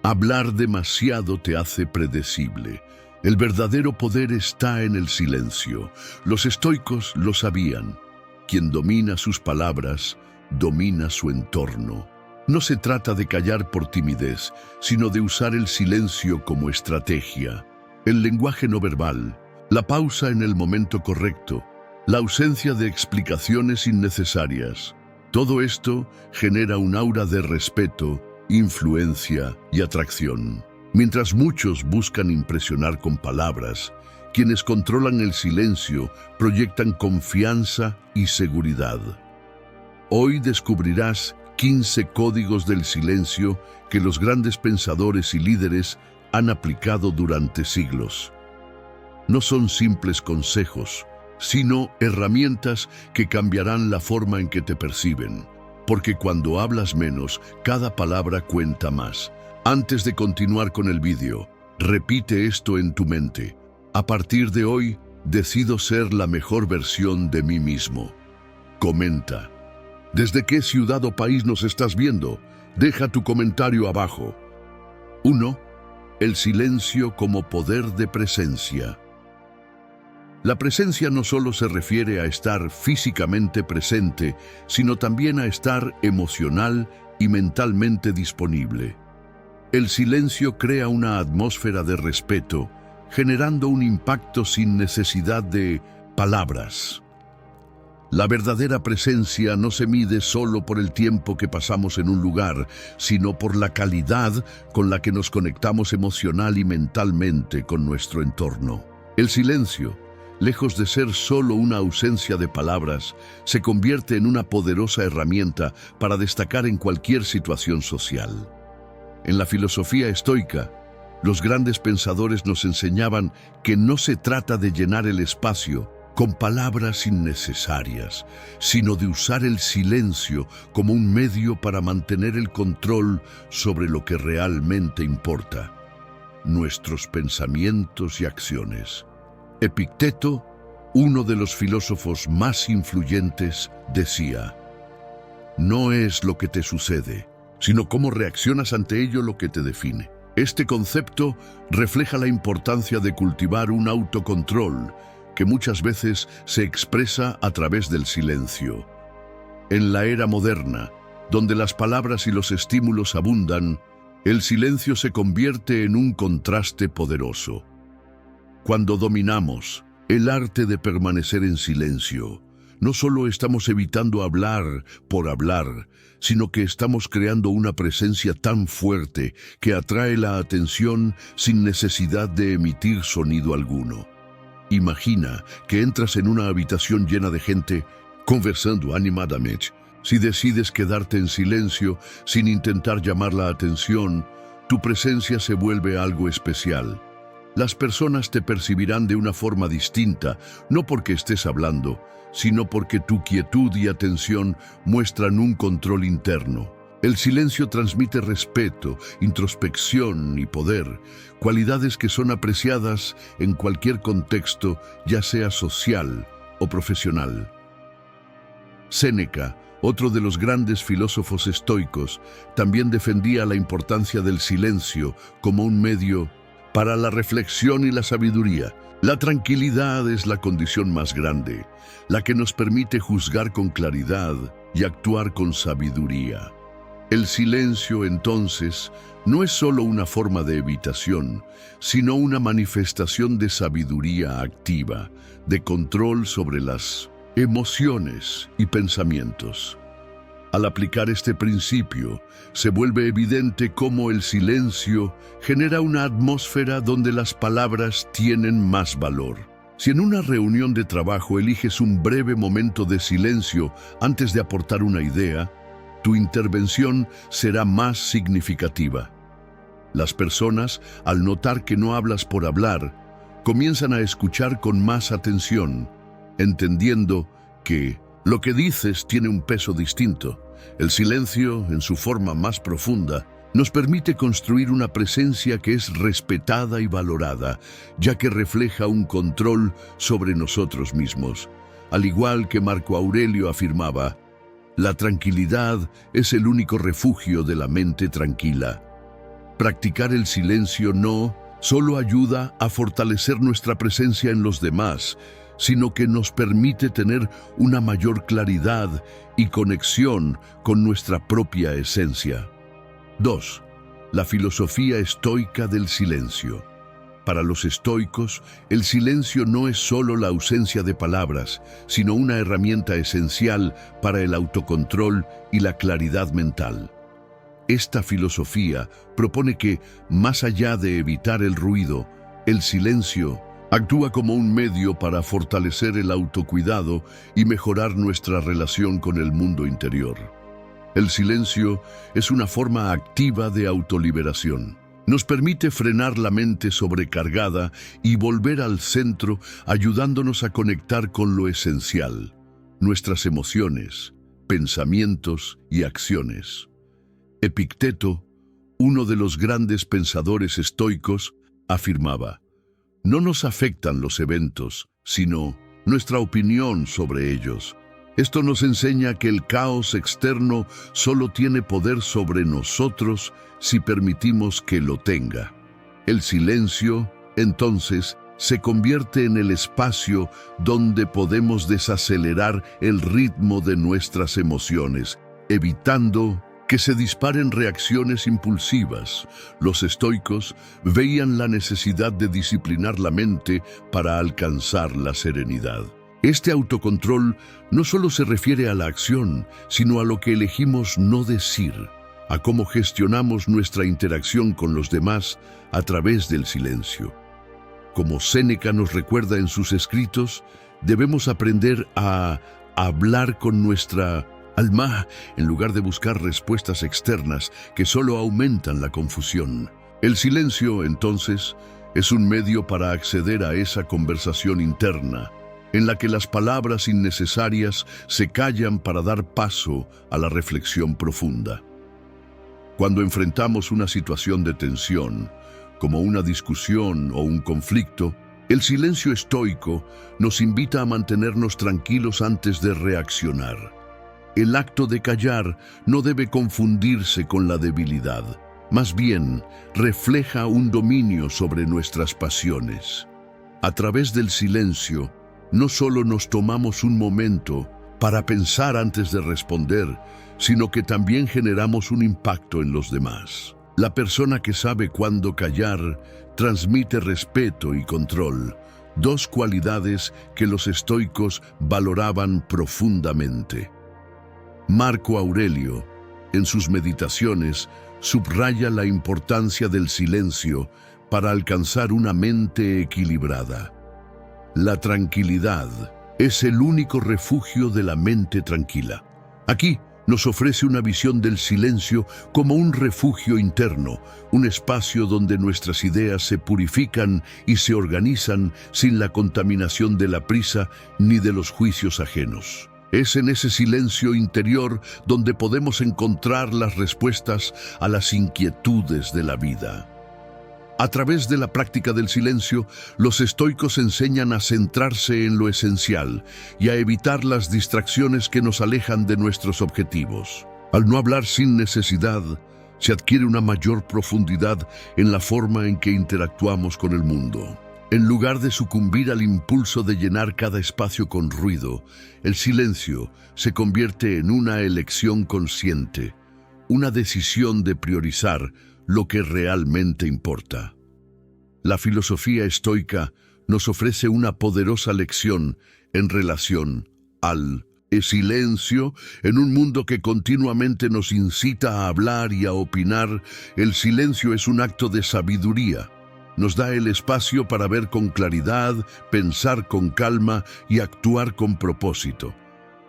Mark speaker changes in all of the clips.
Speaker 1: Hablar demasiado te hace predecible. El verdadero poder está en el silencio. Los estoicos lo sabían. Quien domina sus palabras, domina su entorno. No se trata de callar por timidez, sino de usar el silencio como estrategia. El lenguaje no verbal, la pausa en el momento correcto, la ausencia de explicaciones innecesarias. Todo esto genera un aura de respeto, influencia y atracción. Mientras muchos buscan impresionar con palabras, quienes controlan el silencio proyectan confianza y seguridad. Hoy descubrirás 15 códigos del silencio que los grandes pensadores y líderes han aplicado durante siglos. No son simples consejos, sino herramientas que cambiarán la forma en que te perciben. Porque cuando hablas menos, cada palabra cuenta más. Antes de continuar con el vídeo, repite esto en tu mente. A partir de hoy, decido ser la mejor versión de mí mismo. Comenta. ¿Desde qué ciudad o país nos estás viendo? Deja tu comentario abajo. 1. El silencio como poder de presencia. La presencia no solo se refiere a estar físicamente presente, sino también a estar emocional y mentalmente disponible. El silencio crea una atmósfera de respeto, generando un impacto sin necesidad de palabras. La verdadera presencia no se mide solo por el tiempo que pasamos en un lugar, sino por la calidad con la que nos conectamos emocional y mentalmente con nuestro entorno. El silencio, lejos de ser solo una ausencia de palabras, se convierte en una poderosa herramienta para destacar en cualquier situación social. En la filosofía estoica, los grandes pensadores nos enseñaban que no se trata de llenar el espacio con palabras innecesarias, sino de usar el silencio como un medio para mantener el control sobre lo que realmente importa, nuestros pensamientos y acciones. Epicteto, uno de los filósofos más influyentes, decía: no es lo que te sucede, sino cómo reaccionas ante ello lo que te define. Este concepto refleja la importancia de cultivar un autocontrol que muchas veces se expresa a través del silencio. En la era moderna, donde las palabras y los estímulos abundan, el silencio se convierte en un contraste poderoso. Cuando dominamos el arte de permanecer en silencio, no solo estamos evitando hablar por hablar, sino que estamos creando una presencia tan fuerte que atrae la atención sin necesidad de emitir sonido alguno. Imagina que entras en una habitación llena de gente conversando animadamente. Si decides quedarte en silencio sin intentar llamar la atención, tu presencia se vuelve algo especial. Las personas te percibirán de una forma distinta, no porque estés hablando, sino porque tu quietud y atención muestran un control interno. El silencio transmite respeto, introspección y poder, cualidades que son apreciadas en cualquier contexto, ya sea social o profesional. Séneca, otro de los grandes filósofos estoicos, también defendía la importancia del silencio como un medio para la reflexión y la sabiduría. La tranquilidad es la condición más grande, la que nos permite juzgar con claridad y actuar con sabiduría. El silencio, entonces, no es solo una forma de evitación, sino una manifestación de sabiduría activa, de control sobre las emociones y pensamientos. Al aplicar este principio, se vuelve evidente cómo el silencio genera una atmósfera donde las palabras tienen más valor. Si en una reunión de trabajo eliges un breve momento de silencio antes de aportar una idea, tu intervención será más significativa. Las personas, al notar que no hablas por hablar, comienzan a escuchar con más atención, entendiendo que lo que dices tiene un peso distinto. El silencio, en su forma más profunda, nos permite construir una presencia que es respetada y valorada, ya que refleja un control sobre nosotros mismos. Al igual que Marco Aurelio afirmaba, la tranquilidad es el único refugio de la mente tranquila. Practicar el silencio no solo ayuda a fortalecer nuestra presencia en los demás, sino que nos permite tener una mayor claridad y conexión con nuestra propia esencia. 2. La filosofía estoica del silencio. Para los estoicos, el silencio no es solo la ausencia de palabras, sino una herramienta esencial para el autocontrol y la claridad mental. Esta filosofía propone que, más allá de evitar el ruido, el silencio actúa como un medio para fortalecer el autocuidado y mejorar nuestra relación con el mundo interior. El silencio es una forma activa de autoliberación. Nos permite frenar la mente sobrecargada y volver al centro, ayudándonos a conectar con lo esencial, nuestras emociones, pensamientos y acciones. Epicteto, uno de los grandes pensadores estoicos, afirmaba: no nos afectan los eventos, sino nuestra opinión sobre ellos. Esto nos enseña que el caos externo solo tiene poder sobre nosotros si permitimos que lo tenga. El silencio, entonces, se convierte en el espacio donde podemos desacelerar el ritmo de nuestras emociones, evitando que se disparen reacciones impulsivas. Los estoicos veían la necesidad de disciplinar la mente para alcanzar la serenidad. Este autocontrol no solo se refiere a la acción, sino a lo que elegimos no decir, a cómo gestionamos nuestra interacción con los demás a través del silencio. Como Séneca nos recuerda en sus escritos, debemos aprender a hablar con nuestra alma en lugar de buscar respuestas externas que solo aumentan la confusión. El silencio, entonces, es un medio para acceder a esa conversación interna, en la que las palabras innecesarias se callan para dar paso a la reflexión profunda. Cuando enfrentamos una situación de tensión, como una discusión o un conflicto, el silencio estoico nos invita a mantenernos tranquilos antes de reaccionar. El acto de callar no debe confundirse con la debilidad, más bien refleja un dominio sobre nuestras pasiones. A través del silencio, no solo nos tomamos un momento para pensar antes de responder, sino que también generamos un impacto en los demás. La persona que sabe cuándo callar transmite respeto y control, dos cualidades que los estoicos valoraban profundamente. Marco Aurelio, en sus meditaciones, subraya la importancia del silencio para alcanzar una mente equilibrada. La tranquilidad es el único refugio de la mente tranquila. Aquí nos ofrece una visión del silencio como un refugio interno, un espacio donde nuestras ideas se purifican y se organizan sin la contaminación de la prisa ni de los juicios ajenos. Es en ese silencio interior donde podemos encontrar las respuestas a las inquietudes de la vida. A través de la práctica del silencio, los estoicos enseñan a centrarse en lo esencial y a evitar las distracciones que nos alejan de nuestros objetivos. Al no hablar sin necesidad, se adquiere una mayor profundidad en la forma en que interactuamos con el mundo. En lugar de sucumbir al impulso de llenar cada espacio con ruido, el silencio se convierte en una elección consciente, una decisión de priorizar lo que realmente importa. La filosofía estoica nos ofrece una poderosa lección en relación al silencio. En un mundo que continuamente nos incita a hablar y a opinar, el silencio es un acto de sabiduría. Nos da el espacio para ver con claridad, pensar con calma y actuar con propósito.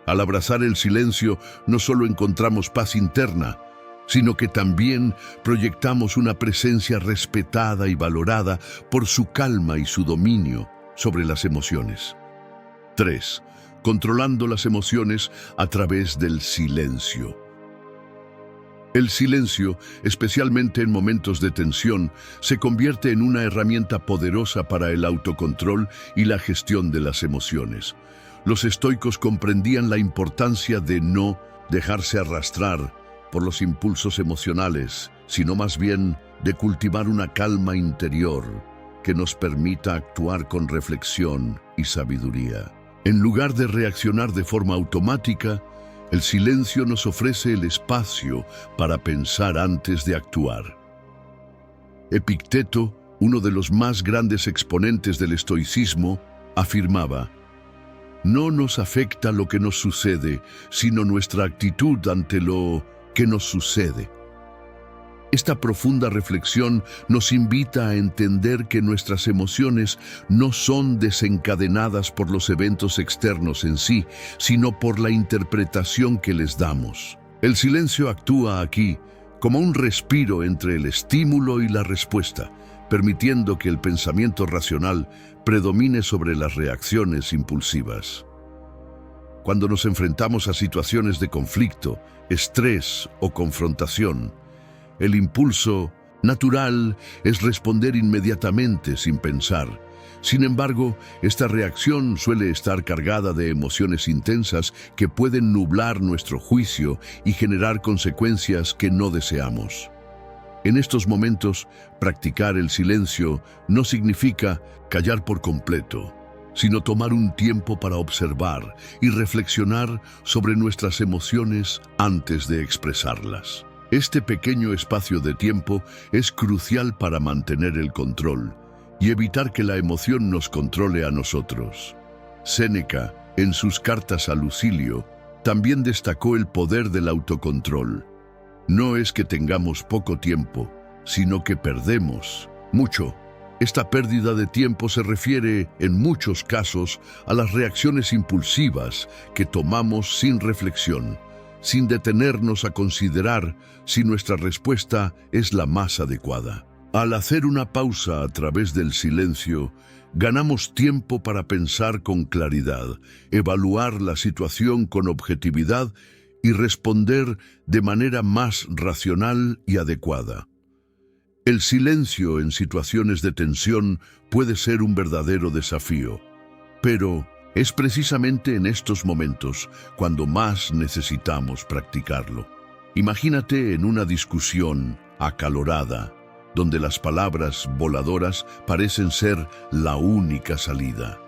Speaker 1: Al abrazar el silencio, no solo encontramos paz interna, sino que también proyectamos una presencia respetada y valorada por su calma y su dominio sobre las emociones. 3. Controlando las emociones a través del silencio. El silencio, especialmente en momentos de tensión, se convierte en una herramienta poderosa para el autocontrol y la gestión de las emociones. Los estoicos comprendían la importancia de no dejarse arrastrar por los impulsos emocionales, sino más bien de cultivar una calma interior que nos permita actuar con reflexión y sabiduría. En lugar de reaccionar de forma automática, el silencio nos ofrece el espacio para pensar antes de actuar. Epicteto, uno de los más grandes exponentes del estoicismo, afirmaba: no nos afecta lo que nos sucede, sino nuestra actitud ante lo que nos sucede. Esta profunda reflexión nos invita a entender que nuestras emociones no son desencadenadas por los eventos externos en sí, sino por la interpretación que les damos. El silencio actúa aquí como un respiro entre el estímulo y la respuesta, permitiendo que el pensamiento racional predomine sobre las reacciones impulsivas. Cuando nos enfrentamos a situaciones de conflicto, estrés o confrontación, el impulso natural es responder inmediatamente sin pensar. Sin embargo, esta reacción suele estar cargada de emociones intensas que pueden nublar nuestro juicio y generar consecuencias que no deseamos. En estos momentos, practicar el silencio no significa callar por completo, sino tomar un tiempo para observar y reflexionar sobre nuestras emociones antes de expresarlas. Este pequeño espacio de tiempo es crucial para mantener el control y evitar que la emoción nos controle a nosotros. Séneca, en sus cartas a Lucilio, también destacó el poder del autocontrol. No es que tengamos poco tiempo, sino que perdemos mucho. Esta pérdida de tiempo se refiere, en muchos casos, a las reacciones impulsivas que tomamos sin reflexión, sin detenernos a considerar si nuestra respuesta es la más adecuada. Al hacer una pausa a través del silencio, ganamos tiempo para pensar con claridad, evaluar la situación con objetividad y responder de manera más racional y adecuada. El silencio en situaciones de tensión puede ser un verdadero desafío, pero es precisamente en estos momentos cuando más necesitamos practicarlo. Imagínate en una discusión acalorada, donde las palabras voladoras parecen ser la única salida.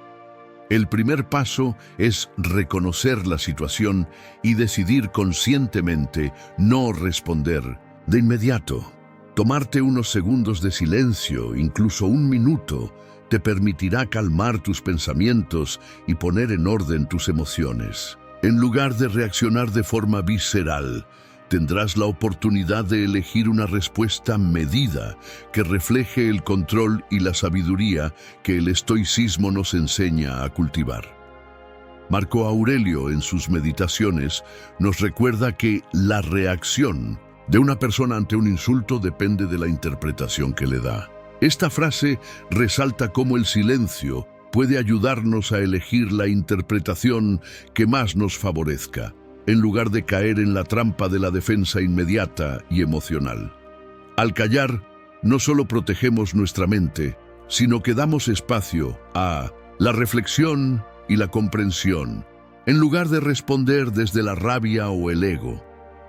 Speaker 1: El primer paso es reconocer la situación y decidir conscientemente no responder de inmediato. Tomarte unos segundos de silencio, incluso un minuto, te permitirá calmar tus pensamientos y poner en orden tus emociones. En lugar de reaccionar de forma visceral, tendrás la oportunidad de elegir una respuesta medida que refleje el control y la sabiduría que el estoicismo nos enseña a cultivar. Marco Aurelio, en sus meditaciones, nos recuerda que la reacción de una persona ante un insulto depende de la interpretación que le da. Esta frase resalta cómo el silencio puede ayudarnos a elegir la interpretación que más nos favorezca, en lugar de caer en la trampa de la defensa inmediata y emocional. Al callar, no solo protegemos nuestra mente, sino que damos espacio a la reflexión y la comprensión, en lugar de responder desde la rabia o el ego.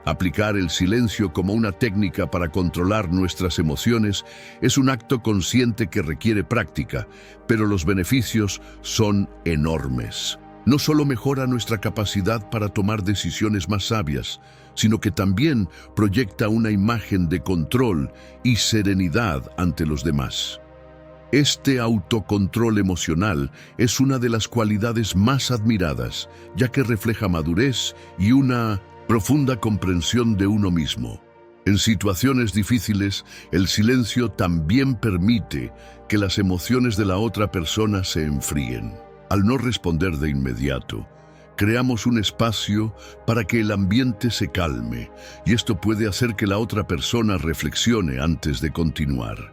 Speaker 1: Aplicar el silencio como una técnica para controlar nuestras emociones es un acto consciente que requiere práctica, pero los beneficios son enormes. No solo mejora nuestra capacidad para tomar decisiones más sabias, sino que también proyecta una imagen de control y serenidad ante los demás. Este autocontrol emocional es una de las cualidades más admiradas, ya que refleja madurez y una profunda comprensión de uno mismo. En situaciones difíciles, el silencio también permite que las emociones de la otra persona se enfríen. Al no responder de inmediato, creamos un espacio para que el ambiente se calme, y esto puede hacer que la otra persona reflexione antes de continuar.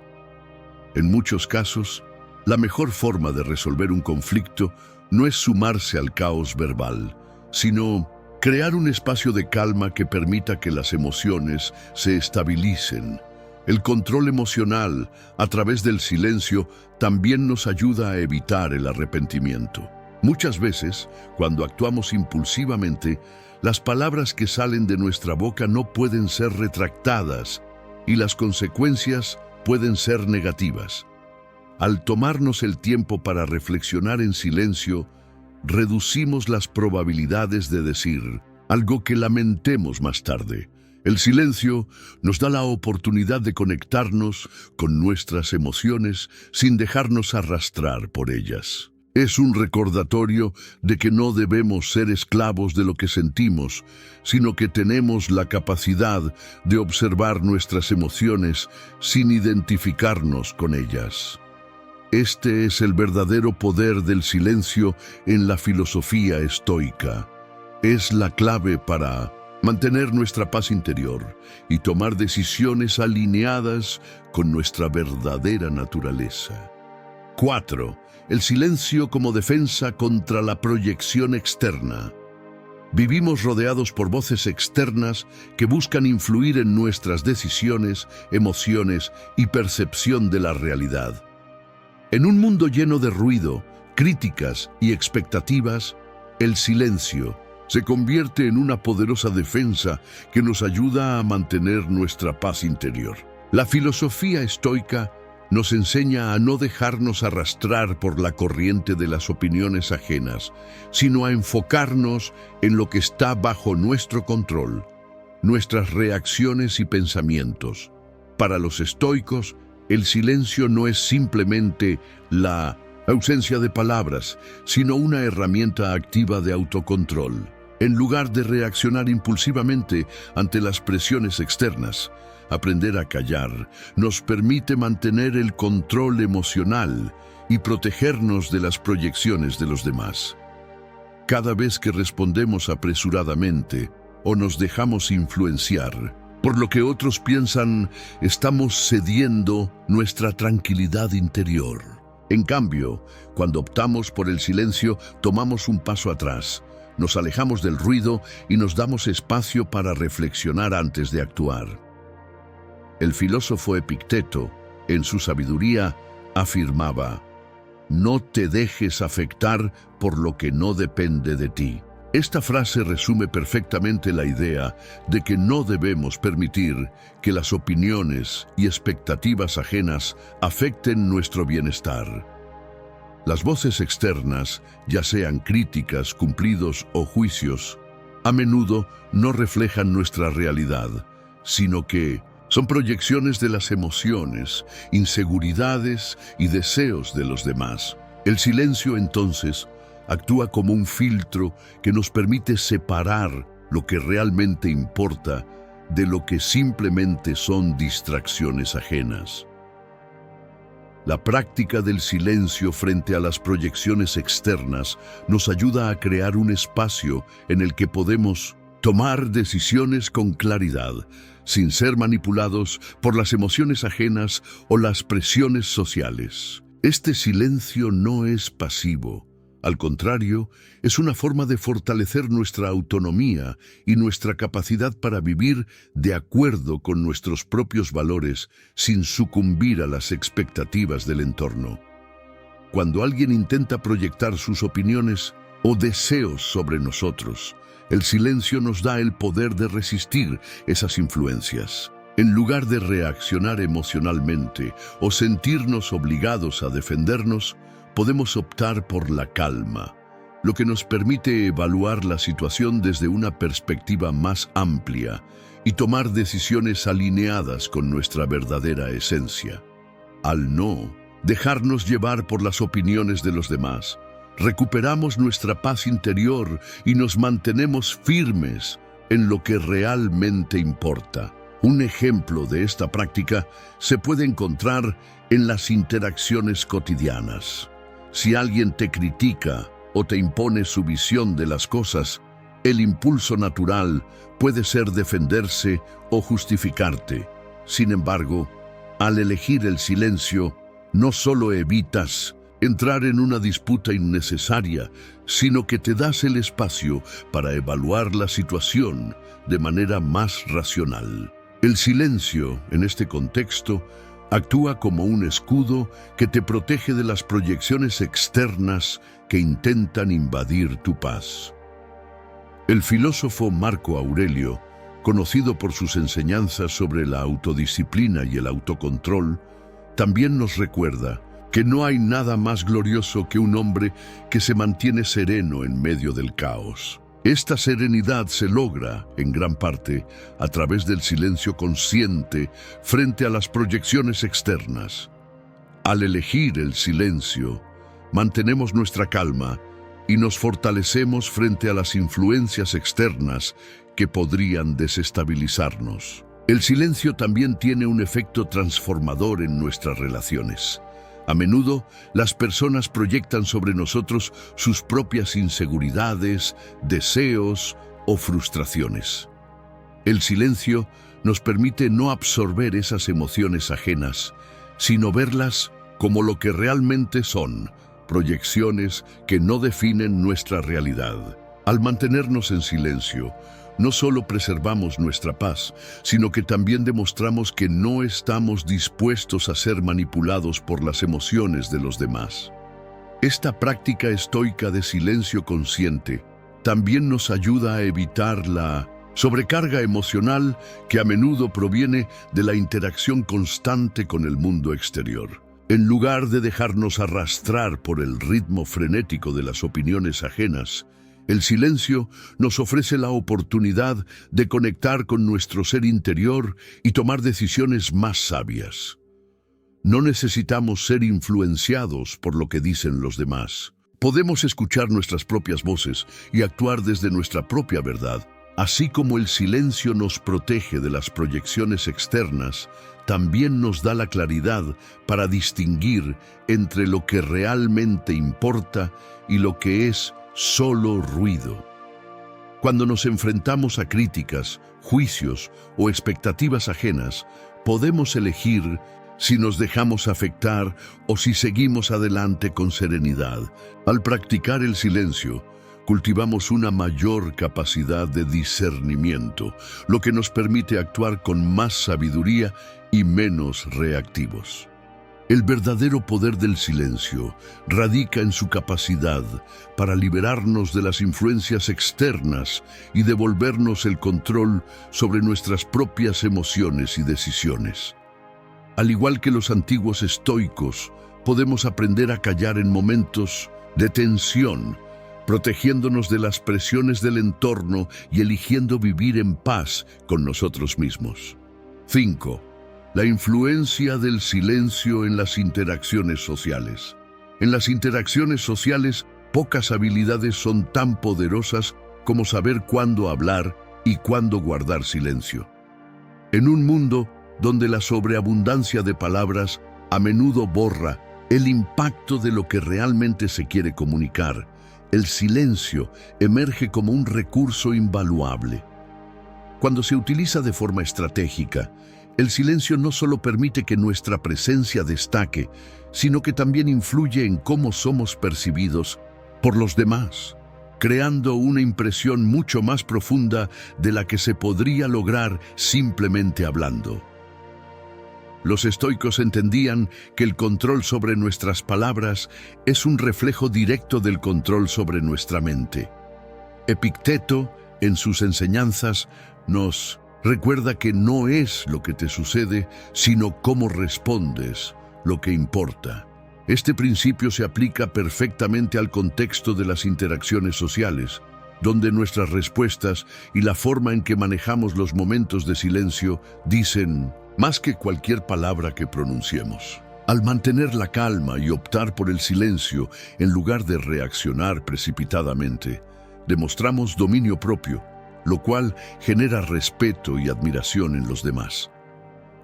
Speaker 1: En muchos casos, la mejor forma de resolver un conflicto no es sumarse al caos verbal, sino crear un espacio de calma que permita que las emociones se estabilicen. El control emocional, a través del silencio, también nos ayuda a evitar el arrepentimiento. Muchas veces, cuando actuamos impulsivamente, las palabras que salen de nuestra boca no pueden ser retractadas y las consecuencias pueden ser negativas. Al tomarnos el tiempo para reflexionar en silencio, reducimos las probabilidades de decir algo que lamentemos más tarde. El silencio nos da la oportunidad de conectarnos con nuestras emociones sin dejarnos arrastrar por ellas. Es un recordatorio de que no debemos ser esclavos de lo que sentimos, sino que tenemos la capacidad de observar nuestras emociones sin identificarnos con ellas. Este es el verdadero poder del silencio en la filosofía estoica. Es la clave para mantener nuestra paz interior y tomar decisiones alineadas con nuestra verdadera naturaleza. 4. El silencio como defensa contra la proyección externa. Vivimos rodeados por voces externas que buscan influir en nuestras decisiones, emociones y percepción de la realidad. En un mundo lleno de ruido, críticas y expectativas, el silencio se convierte en una poderosa defensa que nos ayuda a mantener nuestra paz interior. La filosofía estoica nos enseña a no dejarnos arrastrar por la corriente de las opiniones ajenas, sino a enfocarnos en lo que está bajo nuestro control, nuestras reacciones y pensamientos. Para los estoicos, el silencio no es simplemente la ausencia de palabras, sino una herramienta activa de autocontrol. En lugar de reaccionar impulsivamente ante las presiones externas, aprender a callar nos permite mantener el control emocional y protegernos de las proyecciones de los demás. Cada vez que respondemos apresuradamente o nos dejamos influenciar por lo que otros piensan, estamos cediendo nuestra tranquilidad interior. En cambio, cuando optamos por el silencio, tomamos un paso atrás, nos alejamos del ruido y nos damos espacio para reflexionar antes de actuar. El filósofo Epicteto, en su sabiduría, afirmaba: «No te dejes afectar por lo que no depende de ti». Esta frase resume perfectamente la idea de que no debemos permitir que las opiniones y expectativas ajenas afecten nuestro bienestar. Las voces externas, ya sean críticas, cumplidos o juicios, a menudo no reflejan nuestra realidad, sino que son proyecciones de las emociones, inseguridades y deseos de los demás. El silencio, entonces, actúa como un filtro que nos permite separar lo que realmente importa de lo que simplemente son distracciones ajenas. La práctica del silencio frente a las proyecciones externas nos ayuda a crear un espacio en el que podemos tomar decisiones con claridad, sin ser manipulados por las emociones ajenas o las presiones sociales. Este silencio no es pasivo. Al contrario, es una forma de fortalecer nuestra autonomía y nuestra capacidad para vivir de acuerdo con nuestros propios valores sin sucumbir a las expectativas del entorno. Cuando alguien intenta proyectar sus opiniones o deseos sobre nosotros, el silencio nos da el poder de resistir esas influencias. En lugar de reaccionar emocionalmente o sentirnos obligados a defendernos, podemos optar por la calma, lo que nos permite evaluar la situación desde una perspectiva más amplia y tomar decisiones alineadas con nuestra verdadera esencia. Al no dejarnos llevar por las opiniones de los demás, recuperamos nuestra paz interior y nos mantenemos firmes en lo que realmente importa. Un ejemplo de esta práctica se puede encontrar en las interacciones cotidianas. Si alguien te critica o te impone su visión de las cosas, el impulso natural puede ser defenderse o justificarte. Sin embargo, al elegir el silencio, no solo evitas entrar en una disputa innecesaria, sino que te das el espacio para evaluar la situación de manera más racional. El silencio, en este contexto, Actúa como un escudo que te protege de las proyecciones externas que intentan invadir tu paz. El filósofo Marco Aurelio, conocido por sus enseñanzas sobre la autodisciplina y el autocontrol, también nos recuerda que no hay nada más glorioso que un hombre que se mantiene sereno en medio del caos. Esta serenidad se logra, en gran parte, a través del silencio consciente frente a las proyecciones externas. Al elegir el silencio, mantenemos nuestra calma y nos fortalecemos frente a las influencias externas que podrían desestabilizarnos. El silencio también tiene un efecto transformador en nuestras relaciones. A menudo, las personas proyectan sobre nosotros sus propias inseguridades, deseos o frustraciones. El silencio nos permite no absorber esas emociones ajenas, sino verlas como lo que realmente son, proyecciones que no definen nuestra realidad. Al mantenernos en silencio, no solo preservamos nuestra paz, sino que también demostramos que no estamos dispuestos a ser manipulados por las emociones de los demás. Esta práctica estoica de silencio consciente también nos ayuda a evitar la sobrecarga emocional que a menudo proviene de la interacción constante con el mundo exterior. En lugar de dejarnos arrastrar por el ritmo frenético de las opiniones ajenas, el silencio nos ofrece la oportunidad de conectar con nuestro ser interior y tomar decisiones más sabias. No necesitamos ser influenciados por lo que dicen los demás. Podemos escuchar nuestras propias voces y actuar desde nuestra propia verdad. Así como el silencio nos protege de las proyecciones externas, también nos da la claridad para distinguir entre lo que realmente importa y lo que es solo ruido. Cuando nos enfrentamos a críticas, juicios o expectativas ajenas, podemos elegir si nos dejamos afectar o si seguimos adelante con serenidad. Al practicar el silencio, cultivamos una mayor capacidad de discernimiento, lo que nos permite actuar con más sabiduría y menos reactivos. El verdadero poder del silencio radica en su capacidad para liberarnos de las influencias externas y devolvernos el control sobre nuestras propias emociones y decisiones. Al igual que los antiguos estoicos, podemos aprender a callar en momentos de tensión, protegiéndonos de las presiones del entorno y eligiendo vivir en paz con nosotros mismos. 5. La influencia del silencio en las interacciones sociales. En las interacciones sociales, pocas habilidades son tan poderosas como saber cuándo hablar y cuándo guardar silencio. En un mundo donde la sobreabundancia de palabras a menudo borra el impacto de lo que realmente se quiere comunicar, el silencio emerge como un recurso invaluable. Cuando se utiliza de forma estratégica, el silencio no solo permite que nuestra presencia destaque, sino que también influye en cómo somos percibidos por los demás, creando una impresión mucho más profunda de la que se podría lograr simplemente hablando. Los estoicos entendían que el control sobre nuestras palabras es un reflejo directo del control sobre nuestra mente. Epicteto, en sus enseñanzas, nos recuerda que no es lo que te sucede, sino cómo respondes lo que importa. Este principio se aplica perfectamente al contexto de las interacciones sociales, donde nuestras respuestas y la forma en que manejamos los momentos de silencio dicen más que cualquier palabra que pronunciemos. Al mantener la calma y optar por el silencio en lugar de reaccionar precipitadamente, demostramos dominio propio, lo cual genera respeto y admiración en los demás.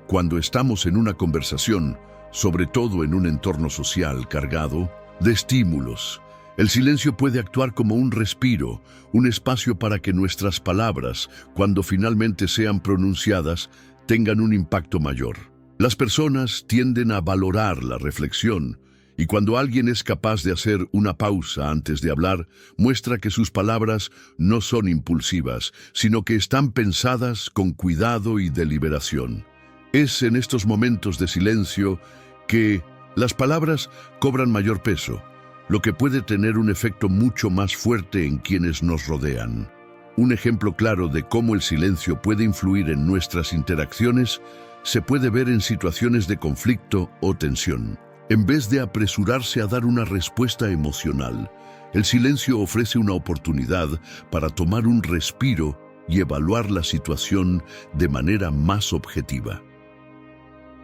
Speaker 1: Cuando estamos en una conversación, sobre todo en un entorno social cargado de estímulos, el silencio puede actuar como un respiro, un espacio para que nuestras palabras, cuando finalmente sean pronunciadas, tengan un impacto mayor. Las personas tienden a valorar la reflexión, y cuando alguien es capaz de hacer una pausa antes de hablar, muestra que sus palabras no son impulsivas, sino que están pensadas con cuidado y deliberación. Es en estos momentos de silencio que las palabras cobran mayor peso, lo que puede tener un efecto mucho más fuerte en quienes nos rodean. Un ejemplo claro de cómo el silencio puede influir en nuestras interacciones se puede ver en situaciones de conflicto o tensión. En vez de apresurarse a dar una respuesta emocional, el silencio ofrece una oportunidad para tomar un respiro y evaluar la situación de manera más objetiva.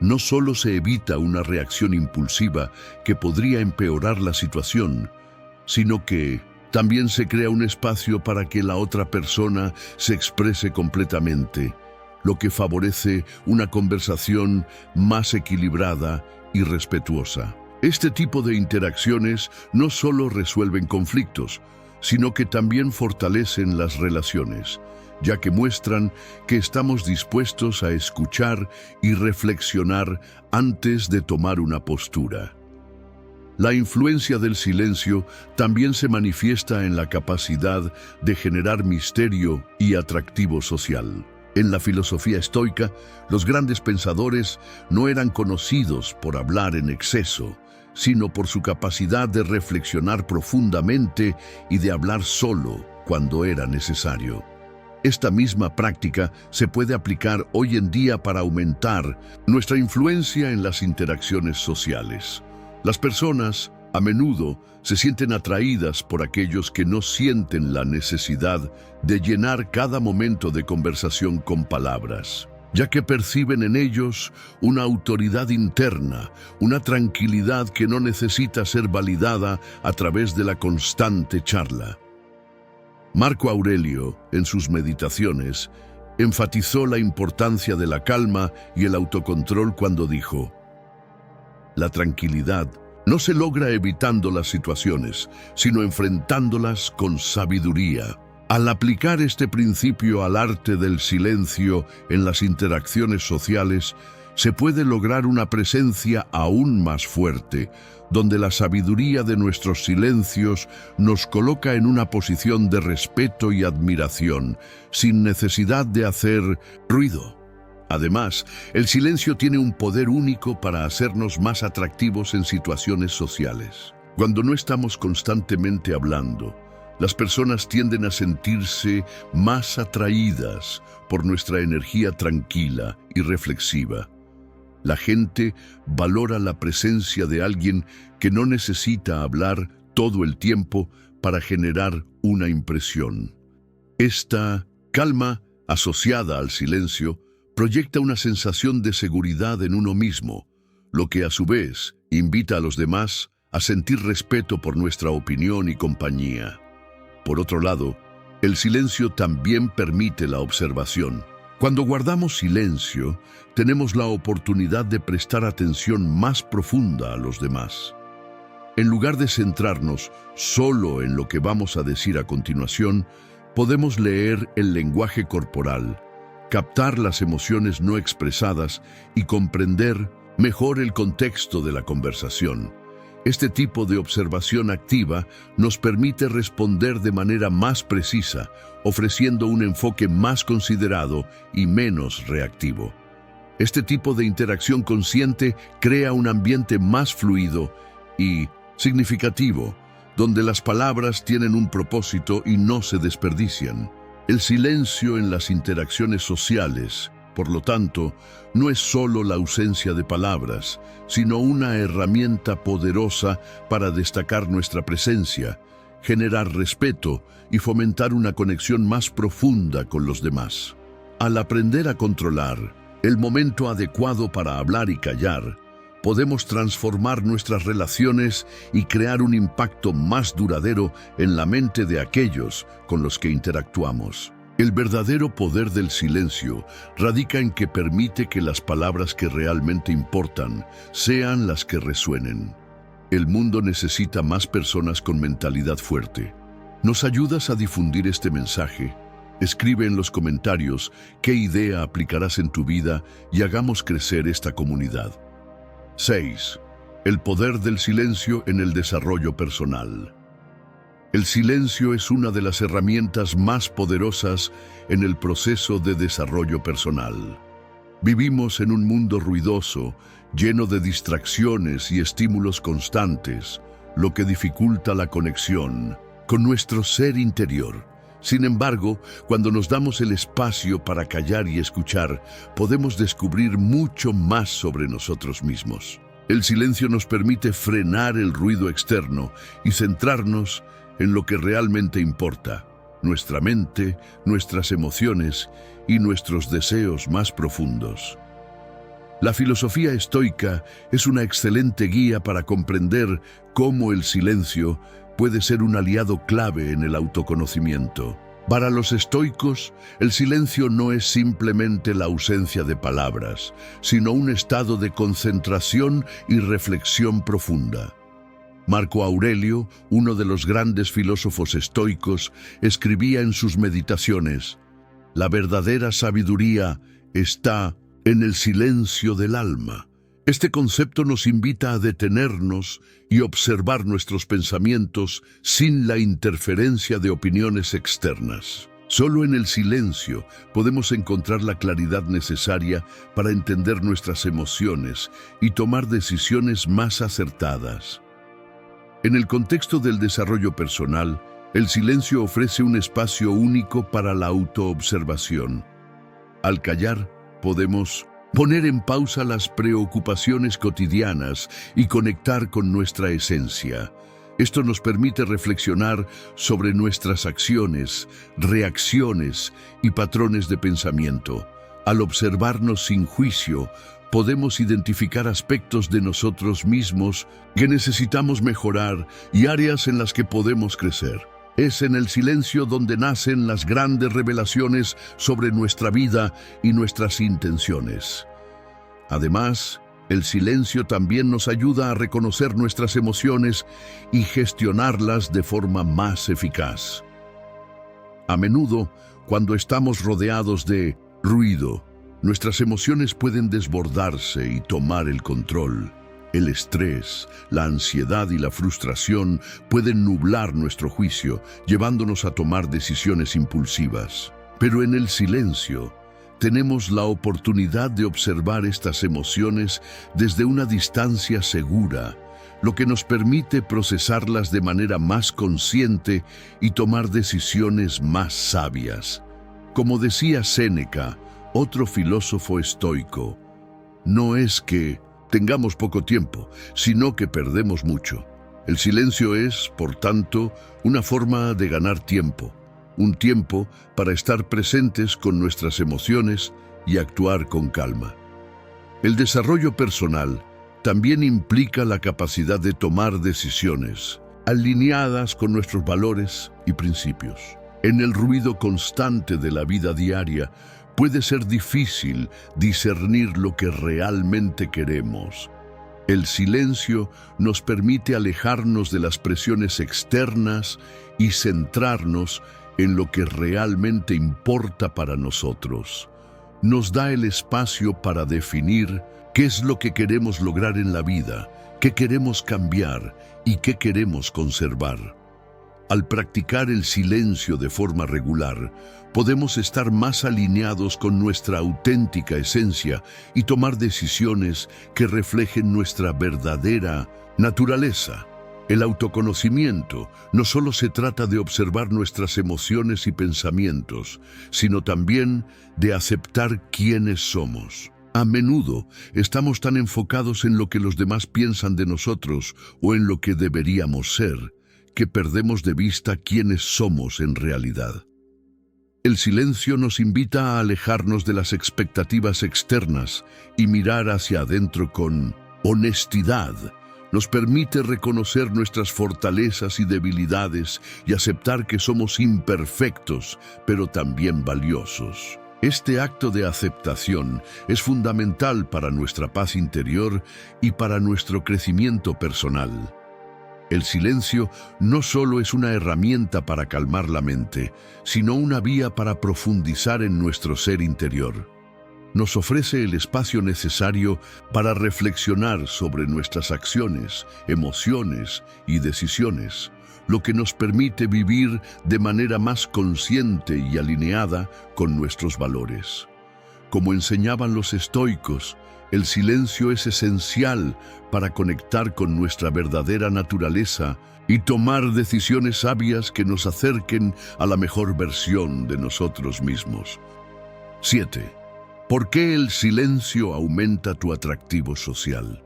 Speaker 1: No solo se evita una reacción impulsiva que podría empeorar la situación, sino que también se crea un espacio para que la otra persona se exprese completamente, lo que favorece una conversación más equilibrada y respetuosa. Este tipo de interacciones no solo resuelven conflictos, sino que también fortalecen las relaciones, ya que muestran que estamos dispuestos a escuchar y reflexionar antes de tomar una postura. La influencia del silencio también se manifiesta en la capacidad de generar misterio y atractivo social. En la filosofía estoica, los grandes pensadores no eran conocidos por hablar en exceso, sino por su capacidad de reflexionar profundamente y de hablar solo cuando era necesario. Esta misma práctica se puede aplicar hoy en día para aumentar nuestra influencia en las interacciones sociales. Las personas, a menudo, se sienten atraídas por aquellos que no sienten la necesidad de llenar cada momento de conversación con palabras, ya que perciben en ellos una autoridad interna, una tranquilidad que no necesita ser validada a través de la constante charla. Marco Aurelio, en sus meditaciones, enfatizó la importancia de la calma y el autocontrol cuando dijo: la tranquilidad no se logra evitando las situaciones, sino enfrentándolas con sabiduría. Al aplicar este principio al arte del silencio en las interacciones sociales, se puede lograr una presencia aún más fuerte, donde la sabiduría de nuestros silencios nos coloca en una posición de respeto y admiración, sin necesidad de hacer ruido. Además, el silencio tiene un poder único para hacernos más atractivos en situaciones sociales. Cuando no estamos constantemente hablando, las personas tienden a sentirse más atraídas por nuestra energía tranquila y reflexiva. La gente valora la presencia de alguien que no necesita hablar todo el tiempo para generar una impresión. Esta calma, asociada al silencio, proyecta una sensación de seguridad en uno mismo, lo que a su vez invita a los demás a sentir respeto por nuestra opinión y compañía. Por otro lado, el silencio también permite la observación. Cuando guardamos silencio, tenemos la oportunidad de prestar atención más profunda a los demás. En lugar de centrarnos solo en lo que vamos a decir a continuación, podemos leer el lenguaje corporal, captar las emociones no expresadas y comprender mejor el contexto de la conversación. Este tipo de observación activa nos permite responder de manera más precisa, ofreciendo un enfoque más considerado y menos reactivo. Este tipo de interacción consciente crea un ambiente más fluido y significativo, donde las palabras tienen un propósito y no se desperdician. El silencio en las interacciones sociales, por lo tanto, no es solo la ausencia de palabras, sino una herramienta poderosa para destacar nuestra presencia, generar respeto y fomentar una conexión más profunda con los demás. Al aprender a controlar el momento adecuado para hablar y callar, podemos transformar nuestras relaciones y crear un impacto más duradero en la mente de aquellos con los que interactuamos. El verdadero poder del silencio radica en que permite que las palabras que realmente importan sean las que resuenen. El mundo necesita más personas con mentalidad fuerte. ¿Nos ayudas a difundir este mensaje? Escribe en los comentarios qué idea aplicarás en tu vida y hagamos crecer esta comunidad. 6. El poder del silencio en el desarrollo personal. El silencio es una de las herramientas más poderosas en el proceso de desarrollo personal. Vivimos en un mundo ruidoso, lleno de distracciones y estímulos constantes, lo que dificulta la conexión con nuestro ser interior. Sin embargo, cuando nos damos el espacio para callar y escuchar, podemos descubrir mucho más sobre nosotros mismos. El silencio nos permite frenar el ruido externo y centrarnos en lo que realmente importa: nuestra mente, nuestras emociones y nuestros deseos más profundos. La filosofía estoica es una excelente guía para comprender cómo el silencio puede ser un aliado clave en el autoconocimiento. Para los estoicos, el silencio no es simplemente la ausencia de palabras, sino un estado de concentración y reflexión profunda. Marco Aurelio, uno de los grandes filósofos estoicos, escribía en sus meditaciones: «La verdadera sabiduría está en el silencio del alma». Este concepto nos invita a detenernos y observar nuestros pensamientos sin la interferencia de opiniones externas. Solo en el silencio podemos encontrar la claridad necesaria para entender nuestras emociones y tomar decisiones más acertadas. En el contexto del desarrollo personal, el silencio ofrece un espacio único para la autoobservación. Al callar, podemos poner en pausa las preocupaciones cotidianas y conectar con nuestra esencia. Esto nos permite reflexionar sobre nuestras acciones, reacciones y patrones de pensamiento. Al observarnos sin juicio, podemos identificar aspectos de nosotros mismos que necesitamos mejorar y áreas en las que podemos crecer. Es en el silencio donde nacen las grandes revelaciones sobre nuestra vida y nuestras intenciones. Además, el silencio también nos ayuda a reconocer nuestras emociones y gestionarlas de forma más eficaz. A menudo, cuando estamos rodeados de ruido, nuestras emociones pueden desbordarse y tomar el control. El estrés, la ansiedad y la frustración pueden nublar nuestro juicio, llevándonos a tomar decisiones impulsivas. Pero en el silencio, tenemos la oportunidad de observar estas emociones desde una distancia segura, lo que nos permite procesarlas de manera más consciente y tomar decisiones más sabias. Como decía Séneca, otro filósofo estoico, no es que tengamos poco tiempo, sino que perdemos mucho. El silencio es, por tanto, una forma de ganar tiempo, un tiempo para estar presentes con nuestras emociones y actuar con calma. El desarrollo personal también implica la capacidad de tomar decisiones alineadas con nuestros valores y principios. En el ruido constante de la vida diaria, puede ser difícil discernir lo que realmente queremos. El silencio nos permite alejarnos de las presiones externas y centrarnos en lo que realmente importa para nosotros. Nos da el espacio para definir qué es lo que queremos lograr en la vida, qué queremos cambiar y qué queremos conservar. Al practicar el silencio de forma regular, podemos estar más alineados con nuestra auténtica esencia y tomar decisiones que reflejen nuestra verdadera naturaleza. El autoconocimiento no solo se trata de observar nuestras emociones y pensamientos, sino también de aceptar quiénes somos. A menudo estamos tan enfocados en lo que los demás piensan de nosotros o en lo que deberíamos ser, que perdemos de vista quiénes somos en realidad. El silencio nos invita a alejarnos de las expectativas externas y mirar hacia adentro con honestidad. Nos permite reconocer nuestras fortalezas y debilidades y aceptar que somos imperfectos, pero también valiosos. Este acto de aceptación es fundamental para nuestra paz interior y para nuestro crecimiento personal. El silencio no solo es una herramienta para calmar la mente, sino una vía para profundizar en nuestro ser interior. Nos ofrece el espacio necesario para reflexionar sobre nuestras acciones, emociones y decisiones, lo que nos permite vivir de manera más consciente y alineada con nuestros valores. Como enseñaban los estoicos, el silencio es esencial para conectar con nuestra verdadera naturaleza y tomar decisiones sabias que nos acerquen a la mejor versión de nosotros mismos. 7. ¿Por qué el silencio aumenta tu atractivo social?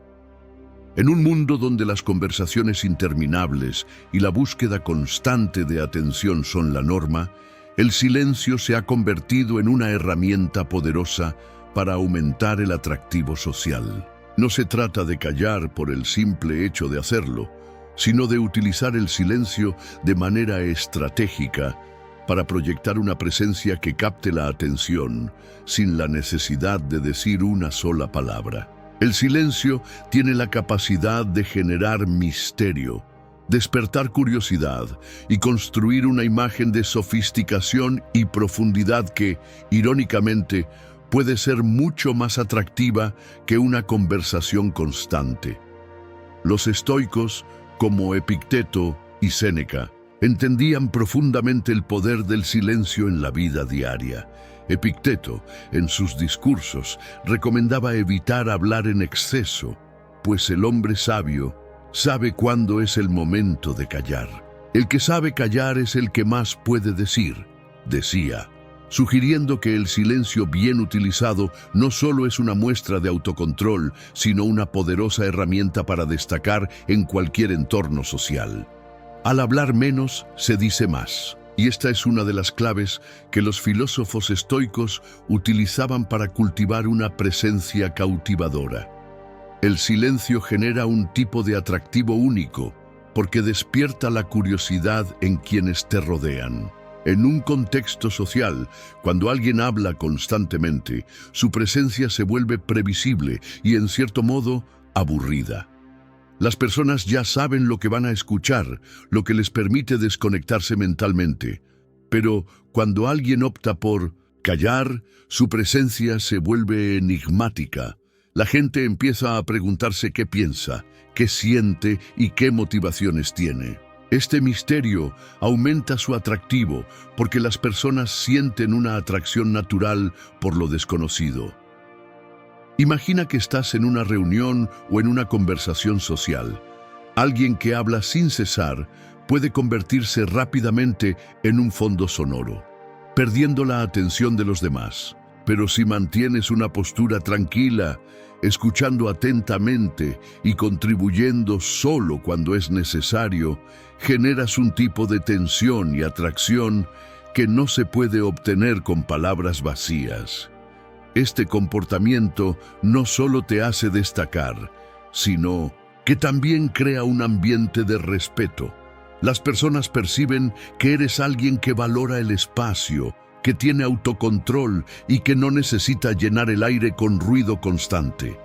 Speaker 1: En un mundo donde las conversaciones interminables y la búsqueda constante de atención son la norma, el silencio se ha convertido en una herramienta poderosa para aumentar el atractivo social. No se trata de callar por el simple hecho de hacerlo, sino de utilizar el silencio de manera estratégica para proyectar una presencia que capte la atención sin la necesidad de decir una sola palabra. El silencio tiene la capacidad de generar misterio, despertar curiosidad y construir una imagen de sofisticación y profundidad que, irónicamente, puede ser mucho más atractiva que una conversación constante. Los estoicos, como Epicteto y Séneca, entendían profundamente el poder del silencio en la vida diaria. Epicteto, en sus discursos, recomendaba evitar hablar en exceso, pues el hombre sabio sabe cuándo es el momento de callar. El que sabe callar es el que más puede decir, decía, sugiriendo que el silencio bien utilizado no solo es una muestra de autocontrol, sino una poderosa herramienta para destacar en cualquier entorno social. Al hablar menos, se dice más. Y esta es una de las claves que los filósofos estoicos utilizaban para cultivar una presencia cautivadora. El silencio genera un tipo de atractivo único, porque despierta la curiosidad en quienes te rodean. En un contexto social, cuando alguien habla constantemente, su presencia se vuelve previsible y, en cierto modo, aburrida. Las personas ya saben lo que van a escuchar, lo que les permite desconectarse mentalmente. Pero cuando alguien opta por callar, su presencia se vuelve enigmática. La gente empieza a preguntarse qué piensa, qué siente y qué motivaciones tiene. Este misterio aumenta su atractivo porque las personas sienten una atracción natural por lo desconocido. Imagina que estás en una reunión o en una conversación social. Alguien que habla sin cesar puede convertirse rápidamente en un fondo sonoro, perdiendo la atención de los demás. Pero si mantienes una postura tranquila, escuchando atentamente y contribuyendo solo cuando es necesario, generas un tipo de tensión y atracción que no se puede obtener con palabras vacías. Este comportamiento no solo te hace destacar, sino que también crea un ambiente de respeto. Las personas perciben que eres alguien que valora el espacio, que tiene autocontrol y que no necesita llenar el aire con ruido constante.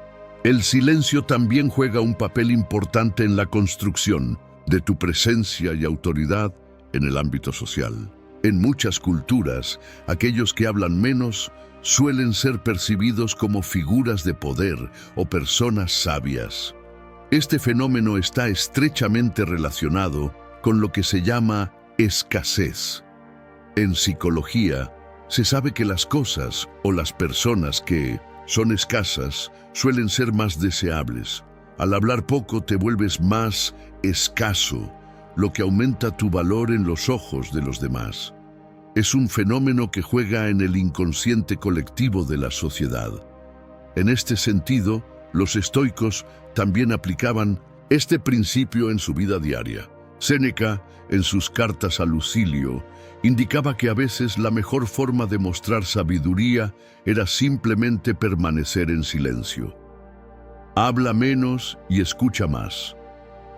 Speaker 1: El silencio también juega un papel importante en la construcción de tu presencia y autoridad en el ámbito social. En muchas culturas, aquellos que hablan menos suelen ser percibidos como figuras de poder o personas sabias. Este fenómeno está estrechamente relacionado con lo que se llama escasez. En psicología, se sabe que las cosas o las personas que son escasas suelen ser más deseables. Al hablar poco te vuelves más escaso, lo que aumenta tu valor en los ojos de los demás. Es un fenómeno que juega en el inconsciente colectivo de la sociedad. En este sentido, los estoicos también aplicaban este principio en su vida diaria. Séneca, en sus cartas a Lucilio, indicaba que a veces la mejor forma de mostrar sabiduría era simplemente permanecer en silencio. Habla menos y escucha más.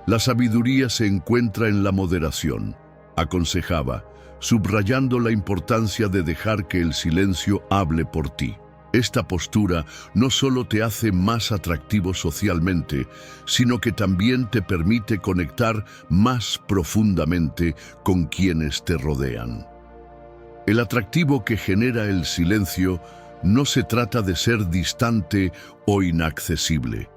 Speaker 1: La sabiduría se encuentra en la moderación, aconsejaba, subrayando la importancia de dejar que el silencio hable por ti. Esta postura no solo te hace más atractivo socialmente, sino que también te permite conectar más profundamente con quienes te rodean. El atractivo que genera el silencio no se trata de ser distante o inaccesible.